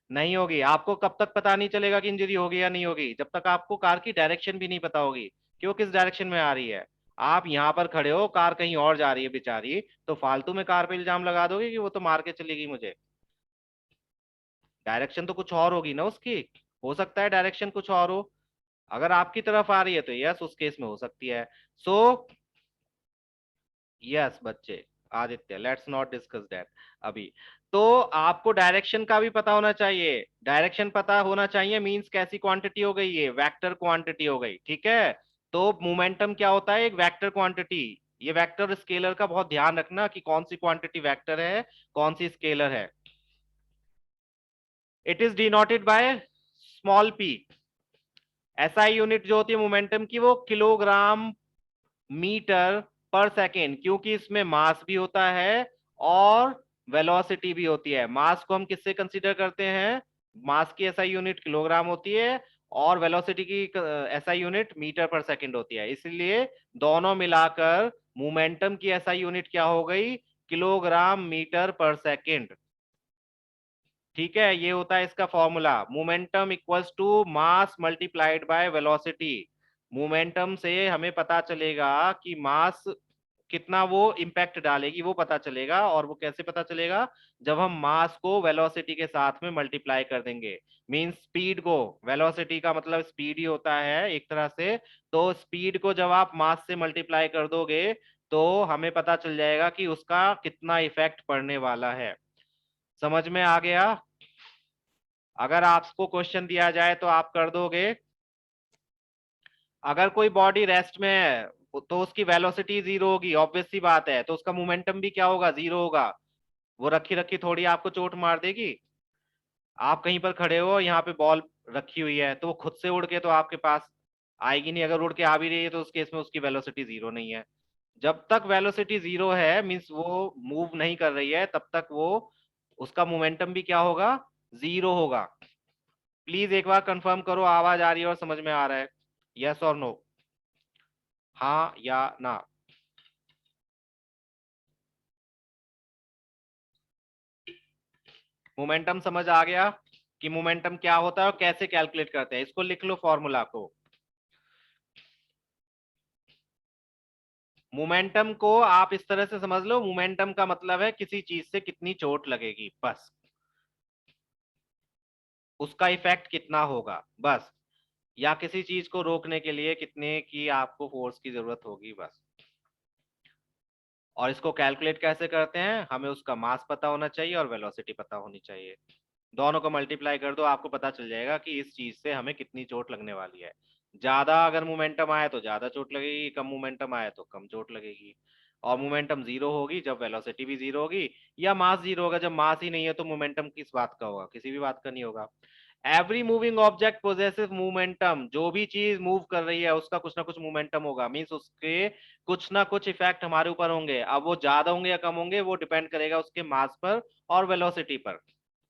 नहीं होगी। आपको कब तक पता नहीं चलेगा कि इंजरी होगी या नहीं होगी? जब तक आपको कार की डायरेक्शन भी नहीं पता होगी कि वो किस डायरेक्शन में आ रही है। आप यहाँ पर खड़े हो, कार कहीं और जा रही है बेचारी, तो फालतू में कार पे इल्जाम लगा दोगे कि वो तो मार के चलेगी मुझे। डायरेक्शन तो कुछ और होगी ना उसकी। हो सकता है डायरेक्शन कुछ और हो। अगर आपकी तरफ आ रही है तो यस, उस केस में हो सकती है। सो यस बच्चे, Aditya, let's not discuss that अभी। तो आपको डायरेक्शन का भी पता होना चाहिए। डायरेक्शन पता होना चाहिए मींस कैसी क्वांटिटी हो गई? ये वेक्टर क्वांटिटी हो गई, ठीक है। तो मोमेंटम क्या होता है? एक वेक्टर क्वांटिटी। ये वेक्टर स्केलर का बहुत ध्यान रखना कि कौन सी क्वांटिटी वेक्टर है, कौन सी स्केलर है। It is denoted by small P. SI unit जो होती है मोमेंटम की, वो किलोग्राम मीटर पर सेकेंड, क्योंकि इसमें मास भी होता है और वेलोसिटी भी होती है। मास को हम किससे कंसीडर करते हैं? मास की एसआई यूनिट किलोग्राम होती है और वेलोसिटी की SI unit metre per second होती है। इसलिए दोनों मिलाकर मोमेंटम की एसआई यूनिट क्या हो गई? Kilogram metre per second. ठीक है, ये होता है इसका formula. Momentum equals to mass multiplied by velocity. Momentum से हमें पता चलेगा कि मास कितना वो इम्पैक्ट डालेगी, वो पता चलेगा। और वो कैसे पता चलेगा? जब हम मास को वेलोसिटी के साथ में मल्टीप्लाई कर देंगे। मीन स्पीड को, वेलोसिटी का मतलब स्पीड ही होता है एक तरह से। तो स्पीड को जब आप मास से मल्टीप्लाई कर दोगे तो हमें पता चल जाएगा कि उसका कितना इफेक्ट पड़ने वाला है। समझ में आ गया? अगर आपको क्वेश्चन दिया जाए तो आप कर दोगे? अगर कोई बॉडी रेस्ट में है तो उसकी वेलोसिटी जीरो होगी, ऑब्वियस सी बात है। तो उसका मोमेंटम भी क्या होगा? जीरो होगा। वो रखी रखी थोड़ी आपको चोट मार देगी। आप कहीं पर खड़े हो, यहाँ पे बॉल रखी हुई है, तो वो खुद से उड़ के तो आपके पास आएगी नहीं। अगर उड़ के आ भी रही है तो उस केस में उसकी वेलोसिटी जीरो नहीं है। जब तक वेलोसिटी जीरो है मीन्स वो मूव नहीं कर रही है, तब तक वो, उसका मोमेंटम भी क्या होगा? जीरो होगा। प्लीज एक बार कंफर्म करो, आवाज आ रही है और समझ में आ रहा है? यस और नो, हाँ या ना? मोमेंटम समझ आ गया कि मोमेंटम क्या होता है और कैसे कैलकुलेट करते हैं? इसको लिख लो फॉर्मूला को। मोमेंटम को आप इस तरह से समझ लो, मोमेंटम का मतलब है किसी चीज से कितनी चोट लगेगी, बस। उसका इफेक्ट कितना होगा, बस। या किसी चीज को रोकने के लिए कितने की आपको फोर्स की जरूरत होगी, बस। और इसको कैलकुलेट कैसे करते हैं? हमें उसका मास पता होना चाहिए और वेलोसिटी पता होनी चाहिए। दोनों को मल्टीप्लाई कर दो, आपको पता चल जाएगा कि इस चीज से हमें कितनी चोट लगने वाली है। ज्यादा अगर मोमेंटम आए तो ज्यादा चोट लगेगी, कम मोमेंटम आए तो कम चोट लगेगी। और मोमेंटम जीरो होगी जब वेलोसिटी भी जीरो होगी, या मास जीरो होगा जब मास ही नहीं है। तो मोमेंटम किस बात का होगा? किसी भी बात का नहीं होगा। Every moving object possesses momentum. जो भी चीज मूव कर रही है उसका कुछ ना कुछ मोमेंटम होगा, मीन्स उसके कुछ ना कुछ इफेक्ट हमारे ऊपर होंगे। अब वो ज्यादा होंगे या कम होंगे वो डिपेंड करेगा उसके मास पर और वेलोसिटी पर।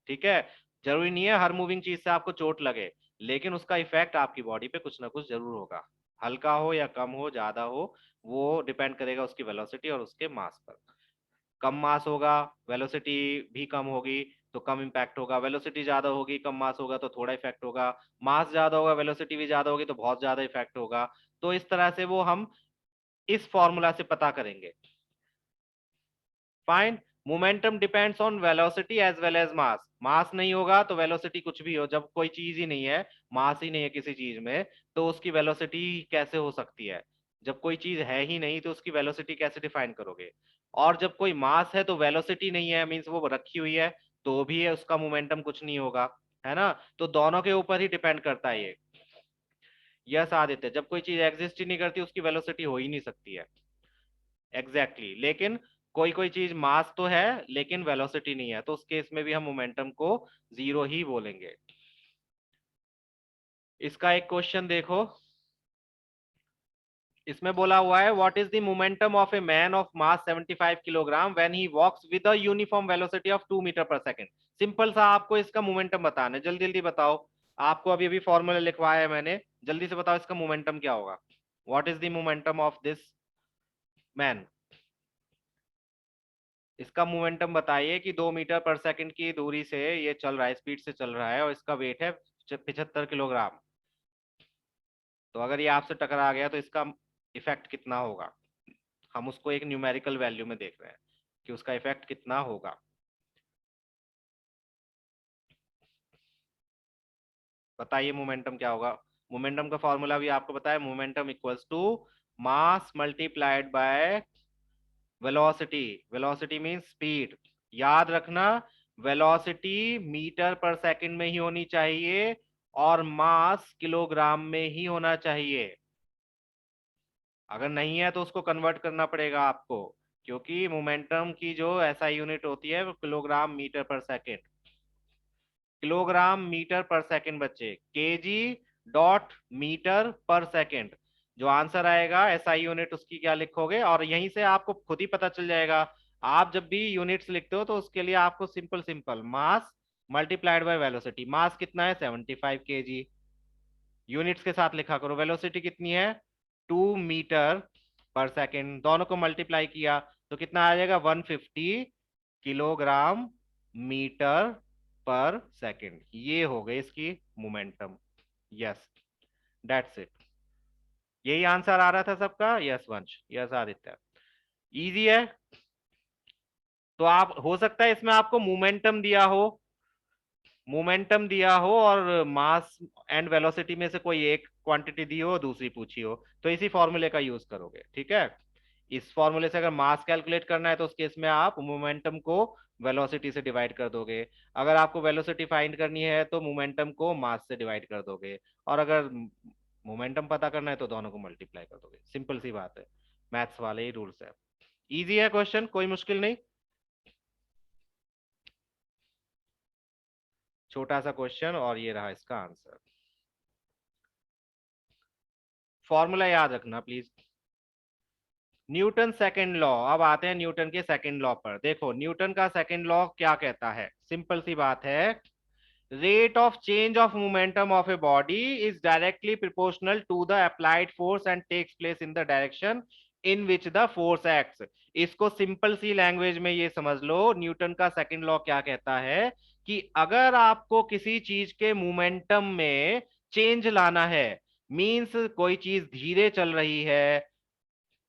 ठीक है। जरूरी नहीं है हर मूविंग चीज से आपको चोट लगे, लेकिन उसका इफेक्ट आपकी बॉडी पे कुछ ना कुछ जरूर होगा। हल्का हो या कम हो, ज्यादा हो, वो डिपेंड करेगा उसकी वेलोसिटी और उसके मास पर। कम मास होगा, वेलोसिटी भी कम होगी, तो कम इम्पैक्ट होगा। वेलोसिटी ज्यादा होगी, कम मास होगा तो थोड़ा इफेक्ट होगा। मास ज्यादा होगा, वेलोसिटी भी ज्यादा होगी तो बहुत ज्यादा इफेक्ट होगा। तो इस तरह से वो हम इस फॉर्मूला से पता करेंगे। Fine. Momentum depends on velocity as well as mass. Mass नहीं होगा तो वेलोसिटी कुछ भी हो, जब कोई चीज ही नहीं है, मास ही नहीं है किसी चीज में, तो उसकी वेलोसिटी कैसे हो सकती है? जब कोई चीज है ही नहीं तो उसकी वेलोसिटी कैसे डिफाइन करोगे? और जब कोई मास है तो वेलोसिटी नहीं है, मीन्स वो रखी हुई है, तो भी है उसका मोमेंटम कुछ नहीं होगा। है ना? तो दोनों के ऊपर ही डिपेंड करता है ये। यस आदित्य, जब कोई चीज एग्जिस्ट ही नहीं करती उसकी वेलोसिटी हो ही नहीं सकती है। Exactly exactly. लेकिन कोई कोई चीज मास तो है लेकिन वेलोसिटी नहीं है, तो उस केस में भी हम मोमेंटम को जीरो ही बोलेंगे। इसका एक क्वेश्चन देखो। इसमें बोला हुआ है what is the momentum of a man of mass 75 kilogram when he walks with a uniform velocity of 2 metre per second. Simple सा आपको इसका मोमेंटम बताना है, जल्दी जल्दी बताओ। आपको अभी अभी फॉर्मूला लिखवाया है मैंने, जल्दी से बताओ इसका मोमेंटम क्या होगा। What is the momentum of this man. इसका मोमेंटम बताइए कि 2 मीटर पर सेकंड की दूरी से ये चल रहा है, स्पीड से चल रहा है, और इसका वेट है 75 किलोग्राम। तो अगर ये आपसे टकरा गया तो इसका इफेक्ट कितना होगा। हम उसको एक न्यूमेरिकल वैल्यू में देख रहे हैं कि उसका इफेक्ट कितना होगा। बताइए मोमेंटम क्या होगा। मोमेंटम का फॉर्मूला भी आपको बताया, momentum equals to mass multiplied by velocity. Velocity means speed. याद रखना, वेलोसिटी मीटर पर सेकंड में ही होनी चाहिए और मास किलोग्राम में ही होना चाहिए। अगर नहीं है तो उसको कन्वर्ट करना पड़ेगा आपको, क्योंकि मोमेंटम की जो एसआई यूनिट होती है वो kilogram metre per second. Kilogram metre per second बच्चे, KG dot metre per second. जो आंसर आएगा एसआई यूनिट उसकी क्या लिखोगे, और यहीं से आपको खुद ही पता चल जाएगा। आप जब भी यूनिट्स लिखते हो तो उसके लिए आपको simple simple mass multiplied by velocity. Mass कितना है 75 kg, यूनिट्स के साथ लिखा करो। वेलोसिटी कितनी है 2 मीटर पर सेकेंड, दोनों को मल्टीप्लाई किया तो कितना आ जाएगा 150 किलोग्राम मीटर पर सेकेंड। ये हो गई इसकी मोमेंटम। Yes, that's it. यही आंसर आ रहा था सबका। यस वंश, यस आदित्य। इजी है। तो आप हो सकता है इसमें आपको मोमेंटम दिया हो, मोमेंटम दिया हो और मास एंड वेलोसिटी में से कोई एक क्वांटिटी दी हो, दूसरी पूछी हो, तो इसी फॉर्मूले का यूज करोगे। ठीक है, इस फॉर्मूले से अगर मास कैलकुलेट करना है तो उस केस में आप मोमेंटम को वेलोसिटी से डिवाइड कर दोगे। अगर आपको वेलोसिटी फाइंड करनी है तो मोमेंटम को मास से डिवाइड कर दोगे, और अगर मोमेंटम पता करना है तो दोनों को मल्टीप्लाई कर दोगे। सिंपल सी बात है, मैथ्स वाले ही रूल्स है। इजी है क्वेश्चन, कोई मुश्किल नहीं। छोटा सा क्वेश्चन और ये रहा इसका आंसर। फॉर्मूला याद रखना प्लीज। Newton second law. अब आते हैं न्यूटन के सेकंड लॉ पर। देखो न्यूटन का सेकंड लॉ क्या कहता है, सिंपल सी बात है। Rate of change of momentum of a body is directly proportional to the applied force and takes place in the direction in which the force acts. इसको सिंपल सी language में ये समझ लो, न्यूटन का सेकंड लॉ क्या कहता है कि अगर आपको किसी चीज के मोमेंटम में चेंज लाना है, मींस कोई चीज धीरे चल रही है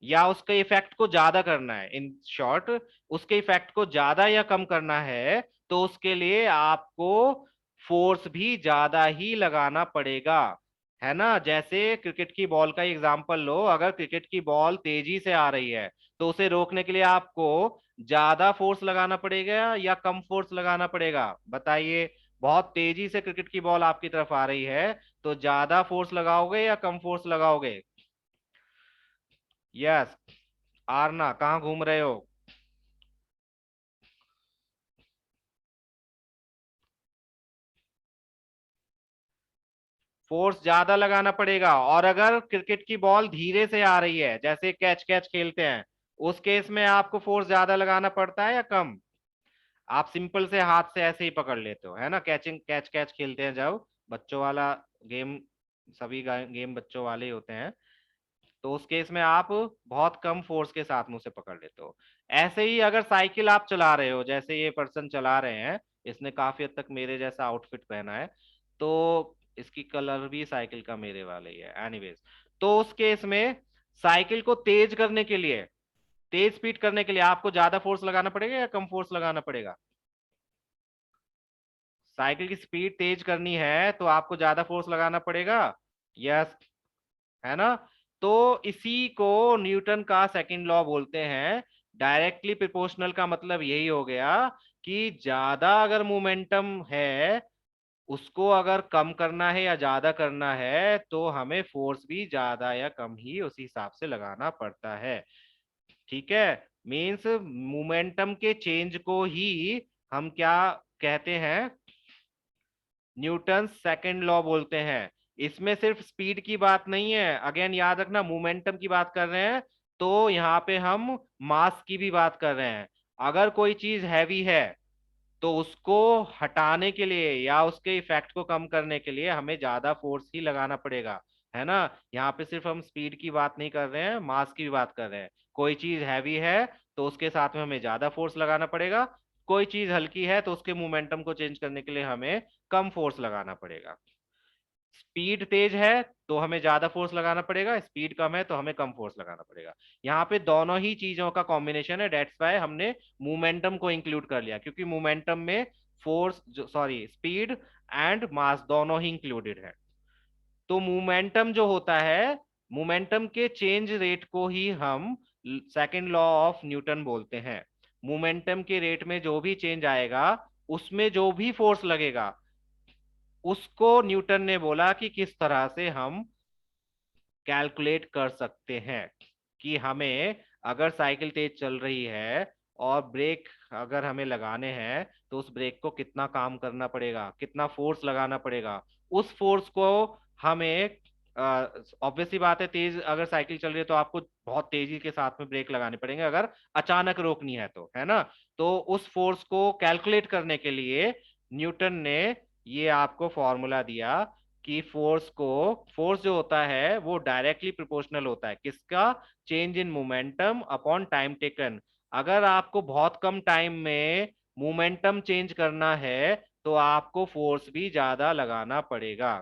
या उसके इफेक्ट को ज्यादा करना है, इन शॉर्ट उसके इफेक्ट को ज्यादा या कम करना है, तो उसके लिए आपको फोर्स भी ज्यादा ही लगाना पड़ेगा, है ना। जैसे क्रिकेट की बॉल का एग्जांपल लो, अगर क्रिकेट की बॉल तेजी से आ रही है तो उसे रोकने के लिए आपको ज्यादा फोर्स लगाना पड़ेगा या कम फोर्स लगाना पड़ेगा, बताइए। बहुत तेजी से क्रिकेट की बॉल आपकी तरफ आ रही है तो ज्यादा फोर्स लगाओगे या कम फोर्स लगाओगे। यस, आरना कहाँ घूम रहे हो। फोर्स ज्यादा लगाना पड़ेगा, और अगर क्रिकेट की बॉल धीरे से आ रही है, जैसे कैच कैच खेलते हैं, उस केस में आपको फोर्स ज्यादा लगाना पड़ता है या कम। आप सिंपल से हाथ से ऐसे ही पकड़ लेते हो, है ना, कैचिंग कैच कैच खेलते हैं जब, बच्चों वाला गेम, सभी गेम बच्चों वाले ही होते हैं, तो उस केस में आप बहुत कम फोर्स के साथ मुंह से पकड़ लेते हो। ऐसे ही अगर साइकिल आप चला रहे हो, जैसे ये पर्सन चला रहे हैं, इसने काफी हद तक मेरे जैसा आउटफिट पहना है, तो इसकी कलर भी साइकिल का मेरे वाले ही है, एनीवेज। तो उस केस में साइकिल को तेज करने के लिए, तेज स्पीड करने के लिए आपको ज्यादा फोर्स लगाना पड़ेगा या कम फोर्स लगाना पड़ेगा। साइकिल की स्पीड तेज करनी है तो आपको ज्यादा फोर्स लगाना पड़ेगा। यस, है ना। तो इसी को न्यूटन का सेकंड लॉ बोलते हैं। डायरेक्टली प्रोपोर्शनल का मतलब यही हो गया कि ज्यादा अगर मोमेंटम है, उसको अगर कम करना है या ज्यादा करना है तो हमें फोर्स भी ज्यादा या कम ही उसी हिसाब से लगाना पड़ता है। ठीक है, मींस मोमेंटम के चेंज को ही हम क्या कहते हैं, न्यूटन सेकंड लॉ बोलते हैं। इसमें सिर्फ स्पीड की बात नहीं है, अगेन याद रखना मोमेंटम की बात कर रहे हैं, तो यहाँ पे हम मास की भी बात कर रहे हैं। अगर कोई चीज हैवी है तो उसको हटाने के लिए या उसके इफेक्ट को कम करने के लिए हमें ज्यादा फोर्स ही लगाना पड़ेगा, है ना। यहाँ पे सिर्फ हम स्पीड की बात नहीं कर रहे हैं, मास की भी बात कर रहे हैं। कोई चीज हैवी है तो उसके साथ में हमें ज्यादा फोर्स लगाना पड़ेगा, कोई चीज हल्की है तो उसके मोमेंटम को चेंज करने के लिए हमें कम फोर्स लगाना पड़ेगा। स्पीड तेज है तो हमें ज्यादा फोर्स लगाना पड़ेगा, स्पीड कम है तो हमें कम फोर्स लगाना पड़ेगा। यहाँ पे दोनों ही चीजों का कॉम्बिनेशन है, डेट्स वाई हमने मोमेंटम को इंक्लूड कर लिया, क्योंकि मोमेंटम में force sorry speed and mass दोनों ही इंक्लूडेड है। तो मोमेंटम जो होता है, मोमेंटम के चेंज रेट को ही हम सेकंड लॉ ऑफ न्यूटन बोलते हैं। मोमेंटम के रेट में जो भी चेंज आएगा, उसमें जो भी फोर्स लगेगा, उसको न्यूटन ने बोला कि किस तरह से हम कैलकुलेट कर सकते हैं। कि हमें अगर साइकिल तेज चल रही है और ब्रेक अगर हमें लगाने हैं तो उस ब्रेक को कितना काम करना पड़ेगा, कितना फोर्स लगाना पड़ेगा, उस फोर्स को हमें ऑब्वियसली बात है, तेज अगर साइकिल चल रही है तो आपको बहुत तेजी के साथ में ब्रेक लगाने पड़ेंगे, अगर अचानक रोकनी है तो, है ना। तो उस फोर्स को कैलकुलेट करने के लिए न्यूटन ने ये आपको फॉर्मूला दिया कि फोर्स जो होता है वो डायरेक्टली प्रोपोर्शनल होता है किसका, change in momentum upon time taken. अगर आपको बहुत कम टाइम में मोमेंटम चेंज करना है तो आपको फोर्स भी ज्यादा लगाना पड़ेगा।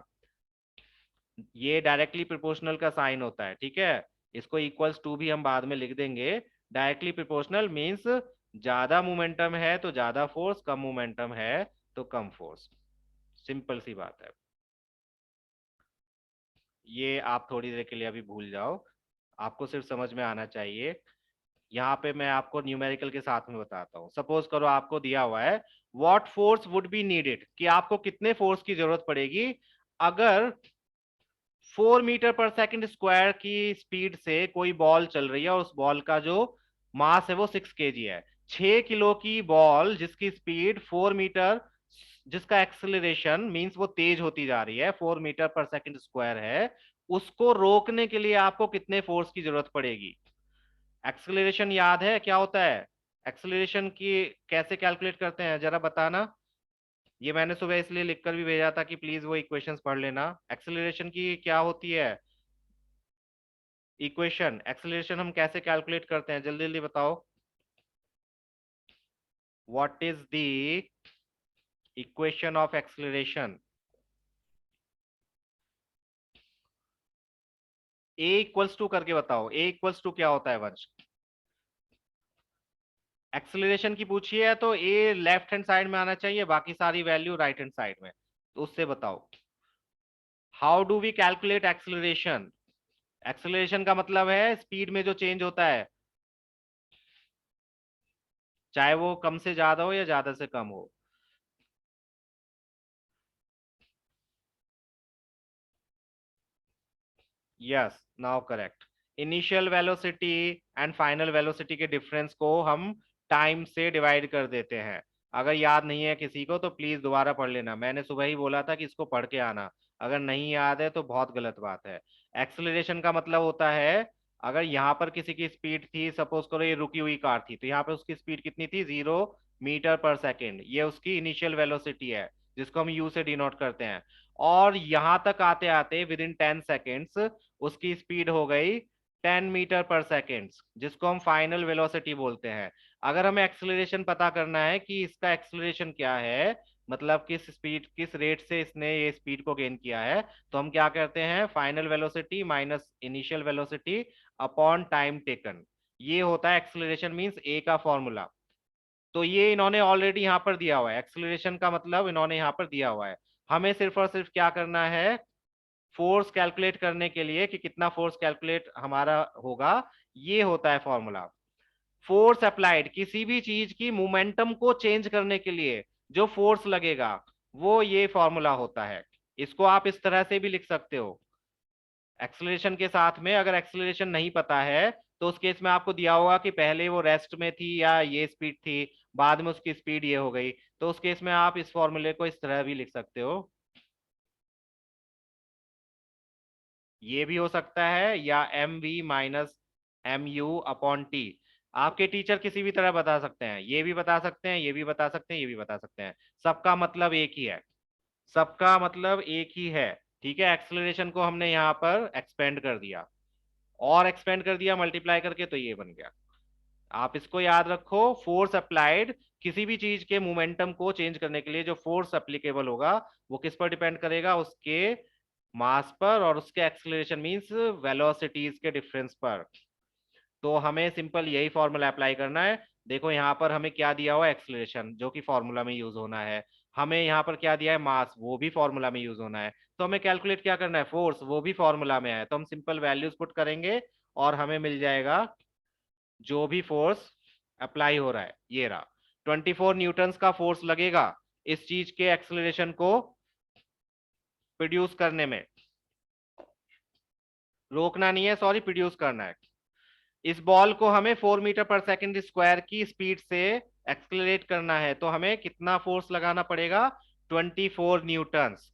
ये डायरेक्टली प्रोपोर्शनल का साइन होता है, ठीक है। इसको इक्वल्स टू भी हम बाद में लिख देंगे। डायरेक्टली प्रोपोर्शनल मींस ज्यादा मोमेंटम है तो ज्यादा फोर्स, कम मोमेंटम है तो कम फोर्स। सिंपल सी बात है। ये आप थोड़ी देर के लिए अभी भूल जाओ, आपको सिर्फ समझ में आना चाहिए। यहाँ पे मैं आपको न्यूमेरिकल के साथ में बताता हूँ। सपोज करो आपको दिया हुआ है what force would be needed, कि आपको कितने फोर्स की जरूरत पड़ेगी अगर 4 मीटर पर सेकंड स्क्वायर की स्पीड से कोई बॉल चल रही है और उस बॉल का जो मास है वो 6 kg है। 6 किलो की बॉल जिसकी स्पीड 4 मीटर, जिसका एक्सेलरेशन मींस वो तेज होती जा रही है, 4 मीटर पर सेकंड स्क्वायर है, उसको रोकने के लिए आपको कितने फोर्स की जरूरत पड़ेगी। एक्सेलरेशन याद है क्या होता है, एक्सेलरेशन की कैसे कैलकुलेट करते हैं जरा बताना। ये मैंने सुबह इसलिए लिखकर भी भेजा था कि प्लीज वो इक्वेशंस पढ़ लेना। एक्सेलरेशन की क्या होती है इक्वेशन, एक्सेलरेशन हम कैसे कैलकुलेट करते हैं, जल्दी जल्दी बताओ। What is the equation of acceleration. A equals to करके बताओ, ए इक्वल्स टू क्या होता है वंश। एक्सेलरेशन की पूछी है तो ए लेफ्ट हैंड साइड में आना चाहिए, बाकी सारी वैल्यू राइट हैंड साइड में। तो उससे बताओ how do we calculate acceleration. Acceleration का मतलब है स्पीड में जो चेंज होता है, चाहे वो कम से ज्यादा हो या ज्यादा से कम हो। Yes, now correct. Initial velocity and final velocity के डिफरेंस को हम टाइम से डिवाइड कर देते हैं। अगर याद नहीं है किसी को तो प्लीज दोबारा पढ़ लेना, मैंने सुबह ही बोला था कि इसको पढ़ के आना। अगर नहीं याद है तो बहुत गलत बात है। एक्सेलरेशन का मतलब होता है अगर यहाँ पर किसी की स्पीड थी, सपोज करो ये रुकी हुई कार थी, तो यहाँ पे उसकी स्पीड कितनी थी, 0 मीटर पर सेकेंड, ये उसकी इनिशियल वेलोसिटी है जिसको हम यू से डिनोट करते हैं। और यहां तक आते आते विद इन 10 सेकेंड्स उसकी स्पीड हो गई 10 मीटर पर सेकेंड, जिसको हम फाइनल वेलोसिटी बोलते हैं। अगर हमें एक्सेलरेशन पता करना है कि इसका एक्सेलरेशन क्या है, मतलब किस स्पीड किस रेट से इसने ये स्पीड को गेन किया है, तो हम क्या करते हैं, final velocity minus initial velocity upon time taken. ये होता है एक्सेलरेशन मींस ए का फॉर्मूला। तो ये इन्होंने ऑलरेडी यहाँ पर दिया हुआ है, एक्सेलरेशन का मतलब इन्होंने यहाँ पर दिया हुआ है। हमें सिर्फ और सिर्फ क्या करना है, फोर्स कैलकुलेट करने के लिए कि कितना फोर्स कैलकुलेट हमारा होगा, ये होता है फॉर्मूला। फोर्स अप्लाइड, किसी भी चीज की मोमेंटम को चेंज करने के लिए जो फोर्स लगेगा वो ये फॉर्मूला होता है। इसको आप इस तरह से भी लिख सकते हो। एक्सेलरेशन के साथ में अगर एक्सेलरेशन नहीं पता है तो उस केस में आपको दिया होगा कि पहले वो रेस्ट में थी या ये स्पीड थी, बाद में उसकी स्पीड ये हो गई, तो उस केस में आप इस फॉर्मूले को इस तरह भी लिख सकते हो। ये भी हो सकता है, या M V minus M U upon T. आपके टीचर किसी भी तरह बता सकते हैं, ये भी बता सकते हैं, ये भी बता सकते हैं, ये भी बता सकते हैं। सबका मतलब एक ही है, सबका मतलब एक ही है। ठीक है, एक्सेलरेशन को हमने यहाँ पर एक्सपेंड कर दिया, और एक्सपेंड कर दिया मल्टीप्लाई करके, तो ये बन गया। आप इसको याद रखो, फोर्स अप्लाइड, किसी भी चीज के मोमेंटम को चेंज करने के लिए जो फोर्स अप्लीकेबल होगा वो किस पर डिपेंड करेगा, उसके मास पर, और उसके एक्सेलरेशन मींस वेलोसिटीज के डिफरेंस पर। तो हमें सिंपल यही फॉर्मूला अप्लाई करना है। देखो यहाँ पर हमें क्या दिया हुआ है, एक्सेलरेशन, जो कि फॉर्मूला में यूज होना है। हमें यहाँ पर क्या दिया है, मास, वो भी फॉर्मूला में यूज होना है। तो हमें कैलकुलेट क्या करना है, फोर्स, वो भी फॉर्मूला में है। तो हम सिंपल वैल्यूज पुट करेंगे और हमें मिल जाएगा जो भी फोर्स अप्लाई हो रहा है, ये रहा। 24 न्यूटन्स का फोर्स लगेगा इस चीज के एक्सेलरेशन को प्रोड्यूस करने में, रोकना नहीं है, सॉरी, प्रोड्यूस करना है। इस बॉल को हमें 4 मीटर पर सेकंड स्क्वायर की स्पीड से एक्सेलरेट करना है, तो हमें कितना फोर्स लगाना पड़ेगा, 24 न्यूटन्स।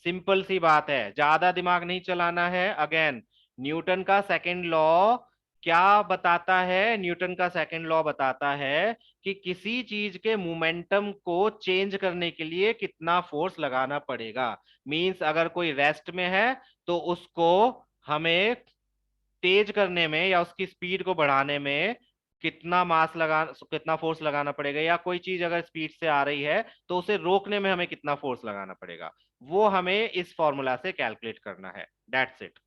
सिंपल सी बात है, ज्यादा दिमाग नहीं चलाना है। अगेन, न्यूटन का सेकंड लॉ क्या बताता है, न्यूटन का सेकंड लॉ बताता है कि किसी चीज के मोमेंटम को चेंज करने के लिए कितना फोर्स लगाना पड़ेगा। मींस अगर कोई रेस्ट में है तो उसको हमें तेज करने में या उसकी स्पीड को बढ़ाने में कितना फोर्स लगाना पड़ेगा, या कोई चीज अगर स्पीड से आ रही है तो उसे रोकने में हमें कितना फोर्स लगाना पड़ेगा, वो हमें इस फॉर्मूला से कैलकुलेट करना है। That's it.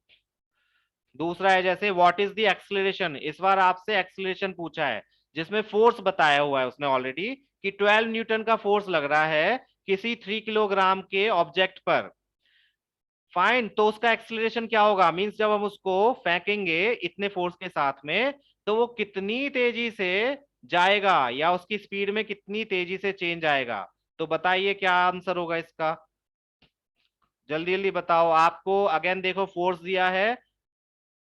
दूसरा है जैसे व्हाट इज द एक्सेलरेशन, इस बार आपसे एक्सेलरेशन पूछा है जिसमें फोर्स बताया हुआ है उसने ऑलरेडी कि 12 न्यूटन का फोर्स लग रहा है किसी 3 किलोग्राम के ऑब्जेक्ट पर। फाइन, तो उसका एक्सेलरेशन क्या होगा, मींस जब हम उसको फेंकेंगे इतने फोर्स के साथ में, तो वो कितनी तेजी से जाएगा, या उसकी स्पीड में कितनी तेजी से चेंज आएगा। तो बताइए क्या आंसर होगा इसका, जल्दी जल्दी बताओ। आपको अगेन देखो, फोर्स दिया है,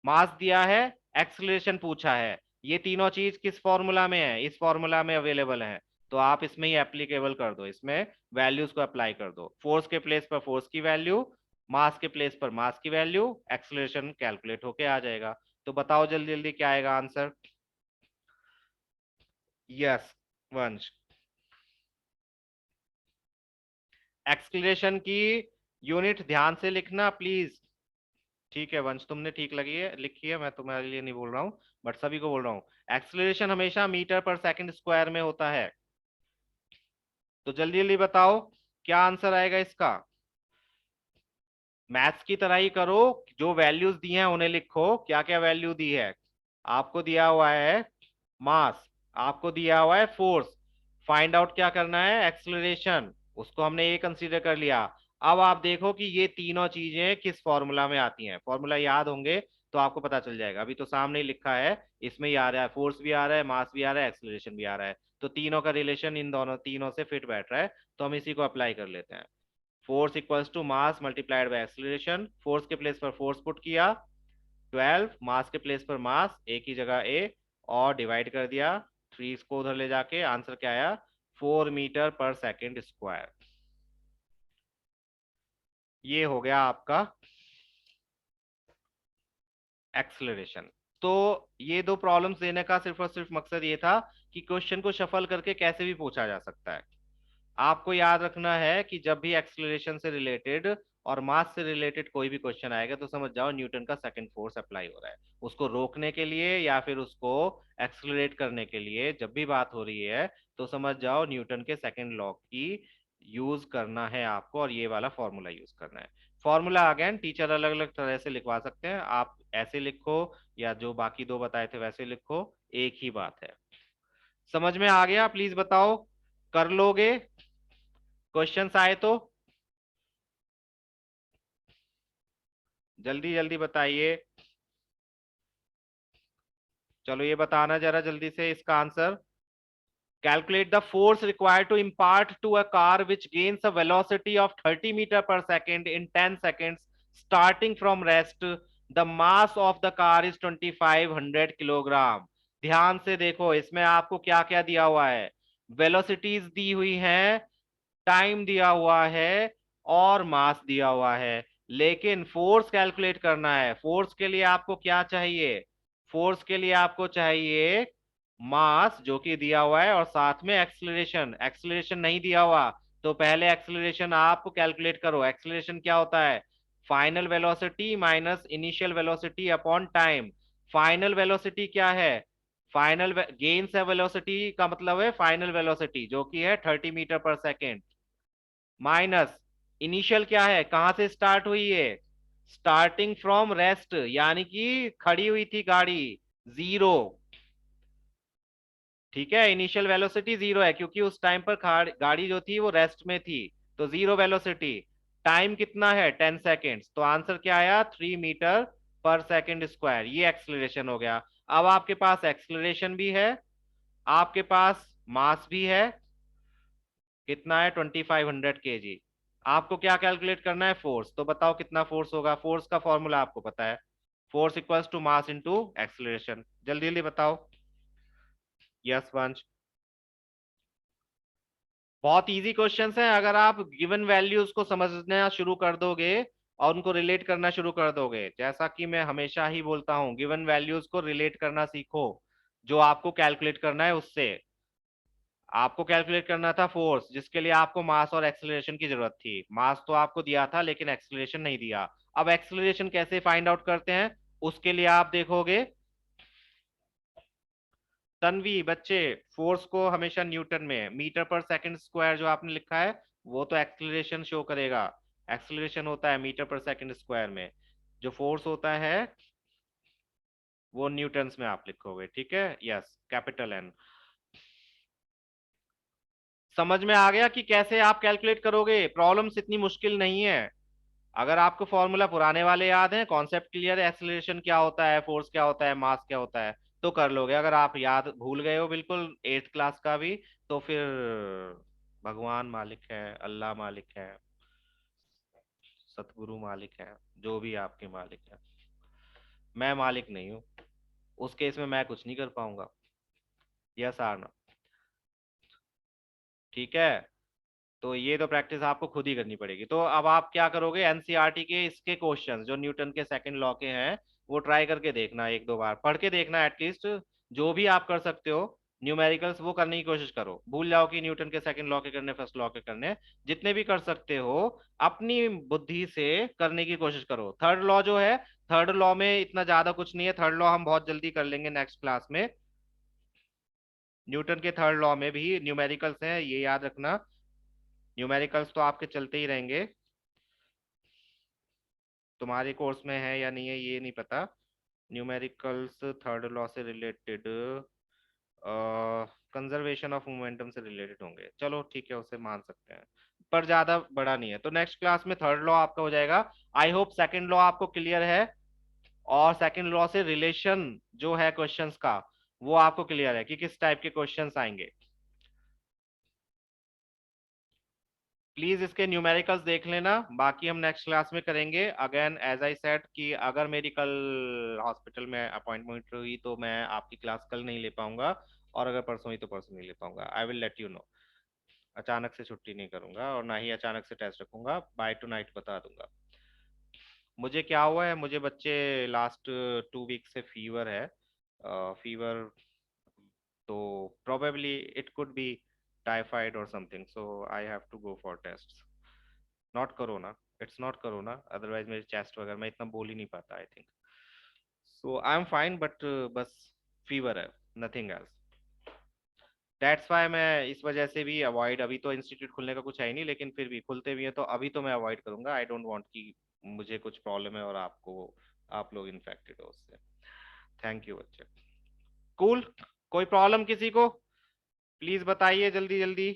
मास दिया है, एक्सेलरेशन पूछा है, ये तीनों चीज किस फॉर्मूला में है, इस फॉर्मूला में अवेलेबल है। तो आप इसमें ही एप्लीकेबल कर दो, इसमें वैल्यूज को अप्लाई कर दो, फोर्स के प्लेस पर फोर्स की वैल्यू, मास के प्लेस पर मास की वैल्यू, एक्सेलरेशन कैलकुलेट होके आ जाएगा। तो बताओ जल्दी जल्दी क्या आएगा आंसर। यस वंश, एक्सेलरेशन की यूनिट ध्यान से लिखना प्लीज। ठीक है वंश, तुमने ठीक लगी है लिखी है, मैं तुम्हारे लिए नहीं बोल रहा हूँ, बट सभी को बोल रहा हूँ। एक्सेलरेशन हमेशा मीटर पर सेकंड स्क्वायर में होता है। तो जल्दी जल्दी बताओ क्या आंसर आएगा इसका। मैथ्स की तरह ही करो, जो वैल्यूज दी हैं उन्हें लिखो। क्या क्या वैल्यू दी है, आपको दिया हुआ है मास, आपको दिया हुआ है फोर्स, फाइंड आउट क्या करना है, एक्सेलरेशन, उसको हमने ये कंसीडर कर लिया। अब आप देखो कि ये तीनों चीजें किस फॉर्मूला में आती हैं, फॉर्मूला याद होंगे तो आपको पता चल जाएगा। अभी तो सामने ही लिखा है, इसमें ही आ रहा है, फोर्स भी आ रहा है, मास भी आ रहा है, एक्सेलरेशन भी आ रहा है, तो तीनों का रिलेशन इन दोनों तीनों से फिट बैठ रहा है। तो हम इसी को अप्लाई कर लेते हैं। Force equals to mass multiplied by acceleration, force के प्लेस पर फोर्स पुट किया 12, मास के प्लेस पर मास एक ही जगह ए, और डिवाइड कर दिया 3 को उधर ले जाके, आंसर क्या आया, 4 मीटर पर सेकंड स्क्वायर। ये हो गया आपका एक्सेलरेशन। तो ये दो प्रॉब्लम्स देने का सिर्फ और सिर्फ मकसद ये था कि क्वेश्चन को शफल करके कैसे भी पूछा जा सकता है। आपको याद रखना है कि जब भी एक्सेलरेशन से रिलेटेड और मास से रिलेटेड कोई भी क्वेश्चन आएगा तो समझ जाओ न्यूटन का सेकंड फोर्स अप्लाई हो रहा है, उसको रोकने के लिए या फिर उसको एक्सेलरेट करने के लिए जब भी बात हो रही है, तो समझ जाओ न्यूटन के सेकंड लॉ की यूज करना है आपको, और ये वाला फॉर्मूला यूज करना है। फॉर्मूला अगेन टीचर अलग अलग तरह से लिखवा सकते हैं, आप ऐसे लिखो या जो बाकी दो बताए थे वैसे लिखो, एक ही बात है। समझ में आ गया, प्लीज बताओ, कर लोगे, क्वेश्चंस आए तो जल्दी जल्दी बताइए। चलो ये बताना जरा जल्दी से इसका answer. Calculate the force required to impart to a car which gains a velocity of 30 meter per second in 10 seconds starting from rest. The mass of the car is 2500 kilogram. ध्यान से देखो, इसमें आपको क्या क्या दिया हुआ है, वेलोसिटीज दी हुई हैं, टाइम दिया हुआ है, और मास दिया हुआ है। लेकिन फोर्स कैलकुलेट करना है। फोर्स के लिए आपको क्या चाहिए? फोर्स के लिए आपको चाहिए मास जो कि दिया हुआ है, और साथ में एक्सीलरेशन। एक्सीलरेशन नहीं दिया हुआ तो पहले एक्सीलरेशन आप कैलकुलेट करो। एक्सीलरेशन क्या होता है? Final velocity minus initial velocity upon time. Final velocity क्या है? फाइनल गेन से वेलोसिटी का मतलब है फाइनल वेलोसिटी जो कि है 30 metre per second, minus initial क्या है, कहां से स्टार्ट हुई है? स्टार्टिंग फ्रॉम रेस्ट, यानी कि खड़ी हुई थी गाड़ी, जीरो। ठीक है, इनिशियल वेलोसिटी जीरो है क्योंकि उस टाइम पर गाड़ी जो थी वो रेस्ट में थी, तो जीरो वेलोसिटी। टाइम कितना है? 10 सेकेंड्स। तो आंसर क्या आया? 3 मीटर पर सेकेंड स्क्वायर। ये एक्सलेरेशन हो गया। अब आपके पास एक्सलेरेशन भी है, आपके पास मास भी है। कितना है? 2500 kg। आपको क्या कैलकुलेट करना है? फोर्स। तो बताओ कितना फोर्स होगा? फोर्स का फॉर्मूला आपको पता है, force equals to mass into acceleration. जल्दी जल्दी बताओ। यस वंश। बहुत इजी क्वेश्चंस हैं, अगर आप गिवन वैल्यूज को समझना शुरू कर दोगे और उनको रिलेट करना शुरू कर दोगे, जैसा कि मैं हमेशा ही बोलता हूं, गिवन वैल्यूज को रिलेट करना सीखो जो आपको कैलकुलेट करना है उससे। आपको कैलकुलेट करना था फोर्स, जिसके लिए आपको मास और एक्सेलरेशन की जरूरत थी। मास तो आपको दिया था लेकिन एक्सेलरेशन नहीं दिया। अब एक्सेलरेशन कैसे फाइंड आउट करते हैं उसके लिए आप देखोगे। तन्वी बच्चे, फोर्स को हमेशा न्यूटन में मीटर पर सेकंड स्क्वायर जो आपने लिखा है वो तो एक्सेलरेशन शो करेगा। एक्सेलरेशन होता है मीटर पर सेकंड स्क्वायर में, जो फोर्स होता है वो न्यूटन्स में आप लिखोगे। ठीक है, यस, कैपिटल एन। समझ में आ गया कि कैसे आप कैलकुलेट करोगे? प्रॉब्लम्स इतनी मुश्किल नहीं है। अगर आपको फॉर्मूला पुराने वाले याद हैं, कॉन्सेप्ट क्लियर है, एक्सेलरेशन क्या होता है, फोर्स क्या होता है, मास क्या होता है, तो कर लोगे। अगर आप याद भूल गए हो बिल्कुल 8th क्लास का भी, तो फिर भगवान मालिक है, अल्लाह मालिक है, सतगुरु मालिक है, जो भी आपके मालिक है। मैं मालिक नहीं हूँ, उस केस में मैं कुछ नहीं कर पाऊंगा। Yes or no? ठीक है, तो ये तो प्रैक्टिस आपको खुद ही करनी पड़ेगी। तो अब आप क्या करोगे? एनसीईआरटी के इसके क्वेश्चंस जो न्यूटन के सेकंड लॉ के हैं वो ट्राई करके देखना, एक दो बार पढ़ के देखना एटलीस्ट। जो भी आप कर सकते हो न्यूमेरिकल्स वो करने की कोशिश करो। भूल जाओ कि न्यूटन के सेकंड लॉ के करने, फर्स्ट लॉ के करने। जितने भी कर सकते हो अपनी बुद्धि से करने की कोशिश करो। थर्ड लॉ जो है, थर्ड लॉ में इतना ज्यादा कुछ नहीं है। थर्ड लॉ हम बहुत जल्दी कर लेंगे नेक्स्ट क्लास में। न्यूटन के थर्ड लॉ में भी न्यूमेरिकल्स हैं, ये याद रखना। न्यूमेरिकल्स तो आपके चलते ही रहेंगे। तुम्हारे कोर्स में है या नहीं है ये नहीं पता। न्यूमेरिकल्स थर्ड लॉ से रिलेटेड, कंजर्वेशन ऑफ मोमेंटम से रिलेटेड होंगे। चलो ठीक है, उसे मान सकते हैं, पर ज्यादा बड़ा नहीं है। तो नेक्स्ट क्लास में थर्ड लॉ आपका हो जाएगा। आई होप सेकंड लॉ आपको क्लियर है, और सेकंड लॉ से रिलेशन जो है क्वेश्चंस का वो आपको क्लियर है कि किस टाइप के क्वेश्चंस आएंगे। प्लीज इसके न्यूमेरिकल्स देख लेना, बाकी हम नेक्स्ट क्लास में करेंगे। अगेन एज आई सेड कि अगर मेरी कल हॉस्पिटल में अपॉइंटमेंट हुई तो मैं आपकी क्लास कल नहीं ले पाऊंगा, और अगर परसों हुई तो परसों नहीं ले पाऊंगा। I will let you know. अचानक से छुट्टी नहीं करूंगा और ना ही अचानक से टेस्ट रखूंगा, बाय टू नाइट बता दूंगा। मुझे क्या हुआ है, मुझे बच्चे लास्ट 2 वीक से फीवर है, फीवर, तो probably it could be typhoid or something, so I have to go for tests. Not corona, it's not corona, otherwise मेरी चेस्ट वगैरह मैं इतना बोल ही नहीं पाता I think. So I am fine, but बस फीवर है, नथिंग एल्स। दैट्स वाई मैं इस वजह से भी अवॉइड, अभी तो इंस्टीट्यूट खुलने का कुछ है ही नहीं, लेकिन फिर भी खुलते भी हैं तो अभी तो मैं अवॉइड करूंगा। आई डोंट वांट कि मुझे कुछ प्रॉब्लम है और आपको, आप लोग इन्फेक्टेड हो उससे। थैंक यू बच्चे। कूल। कोई प्रॉब्लम किसी को? प्लीज बताइए जल्दी जल्दी।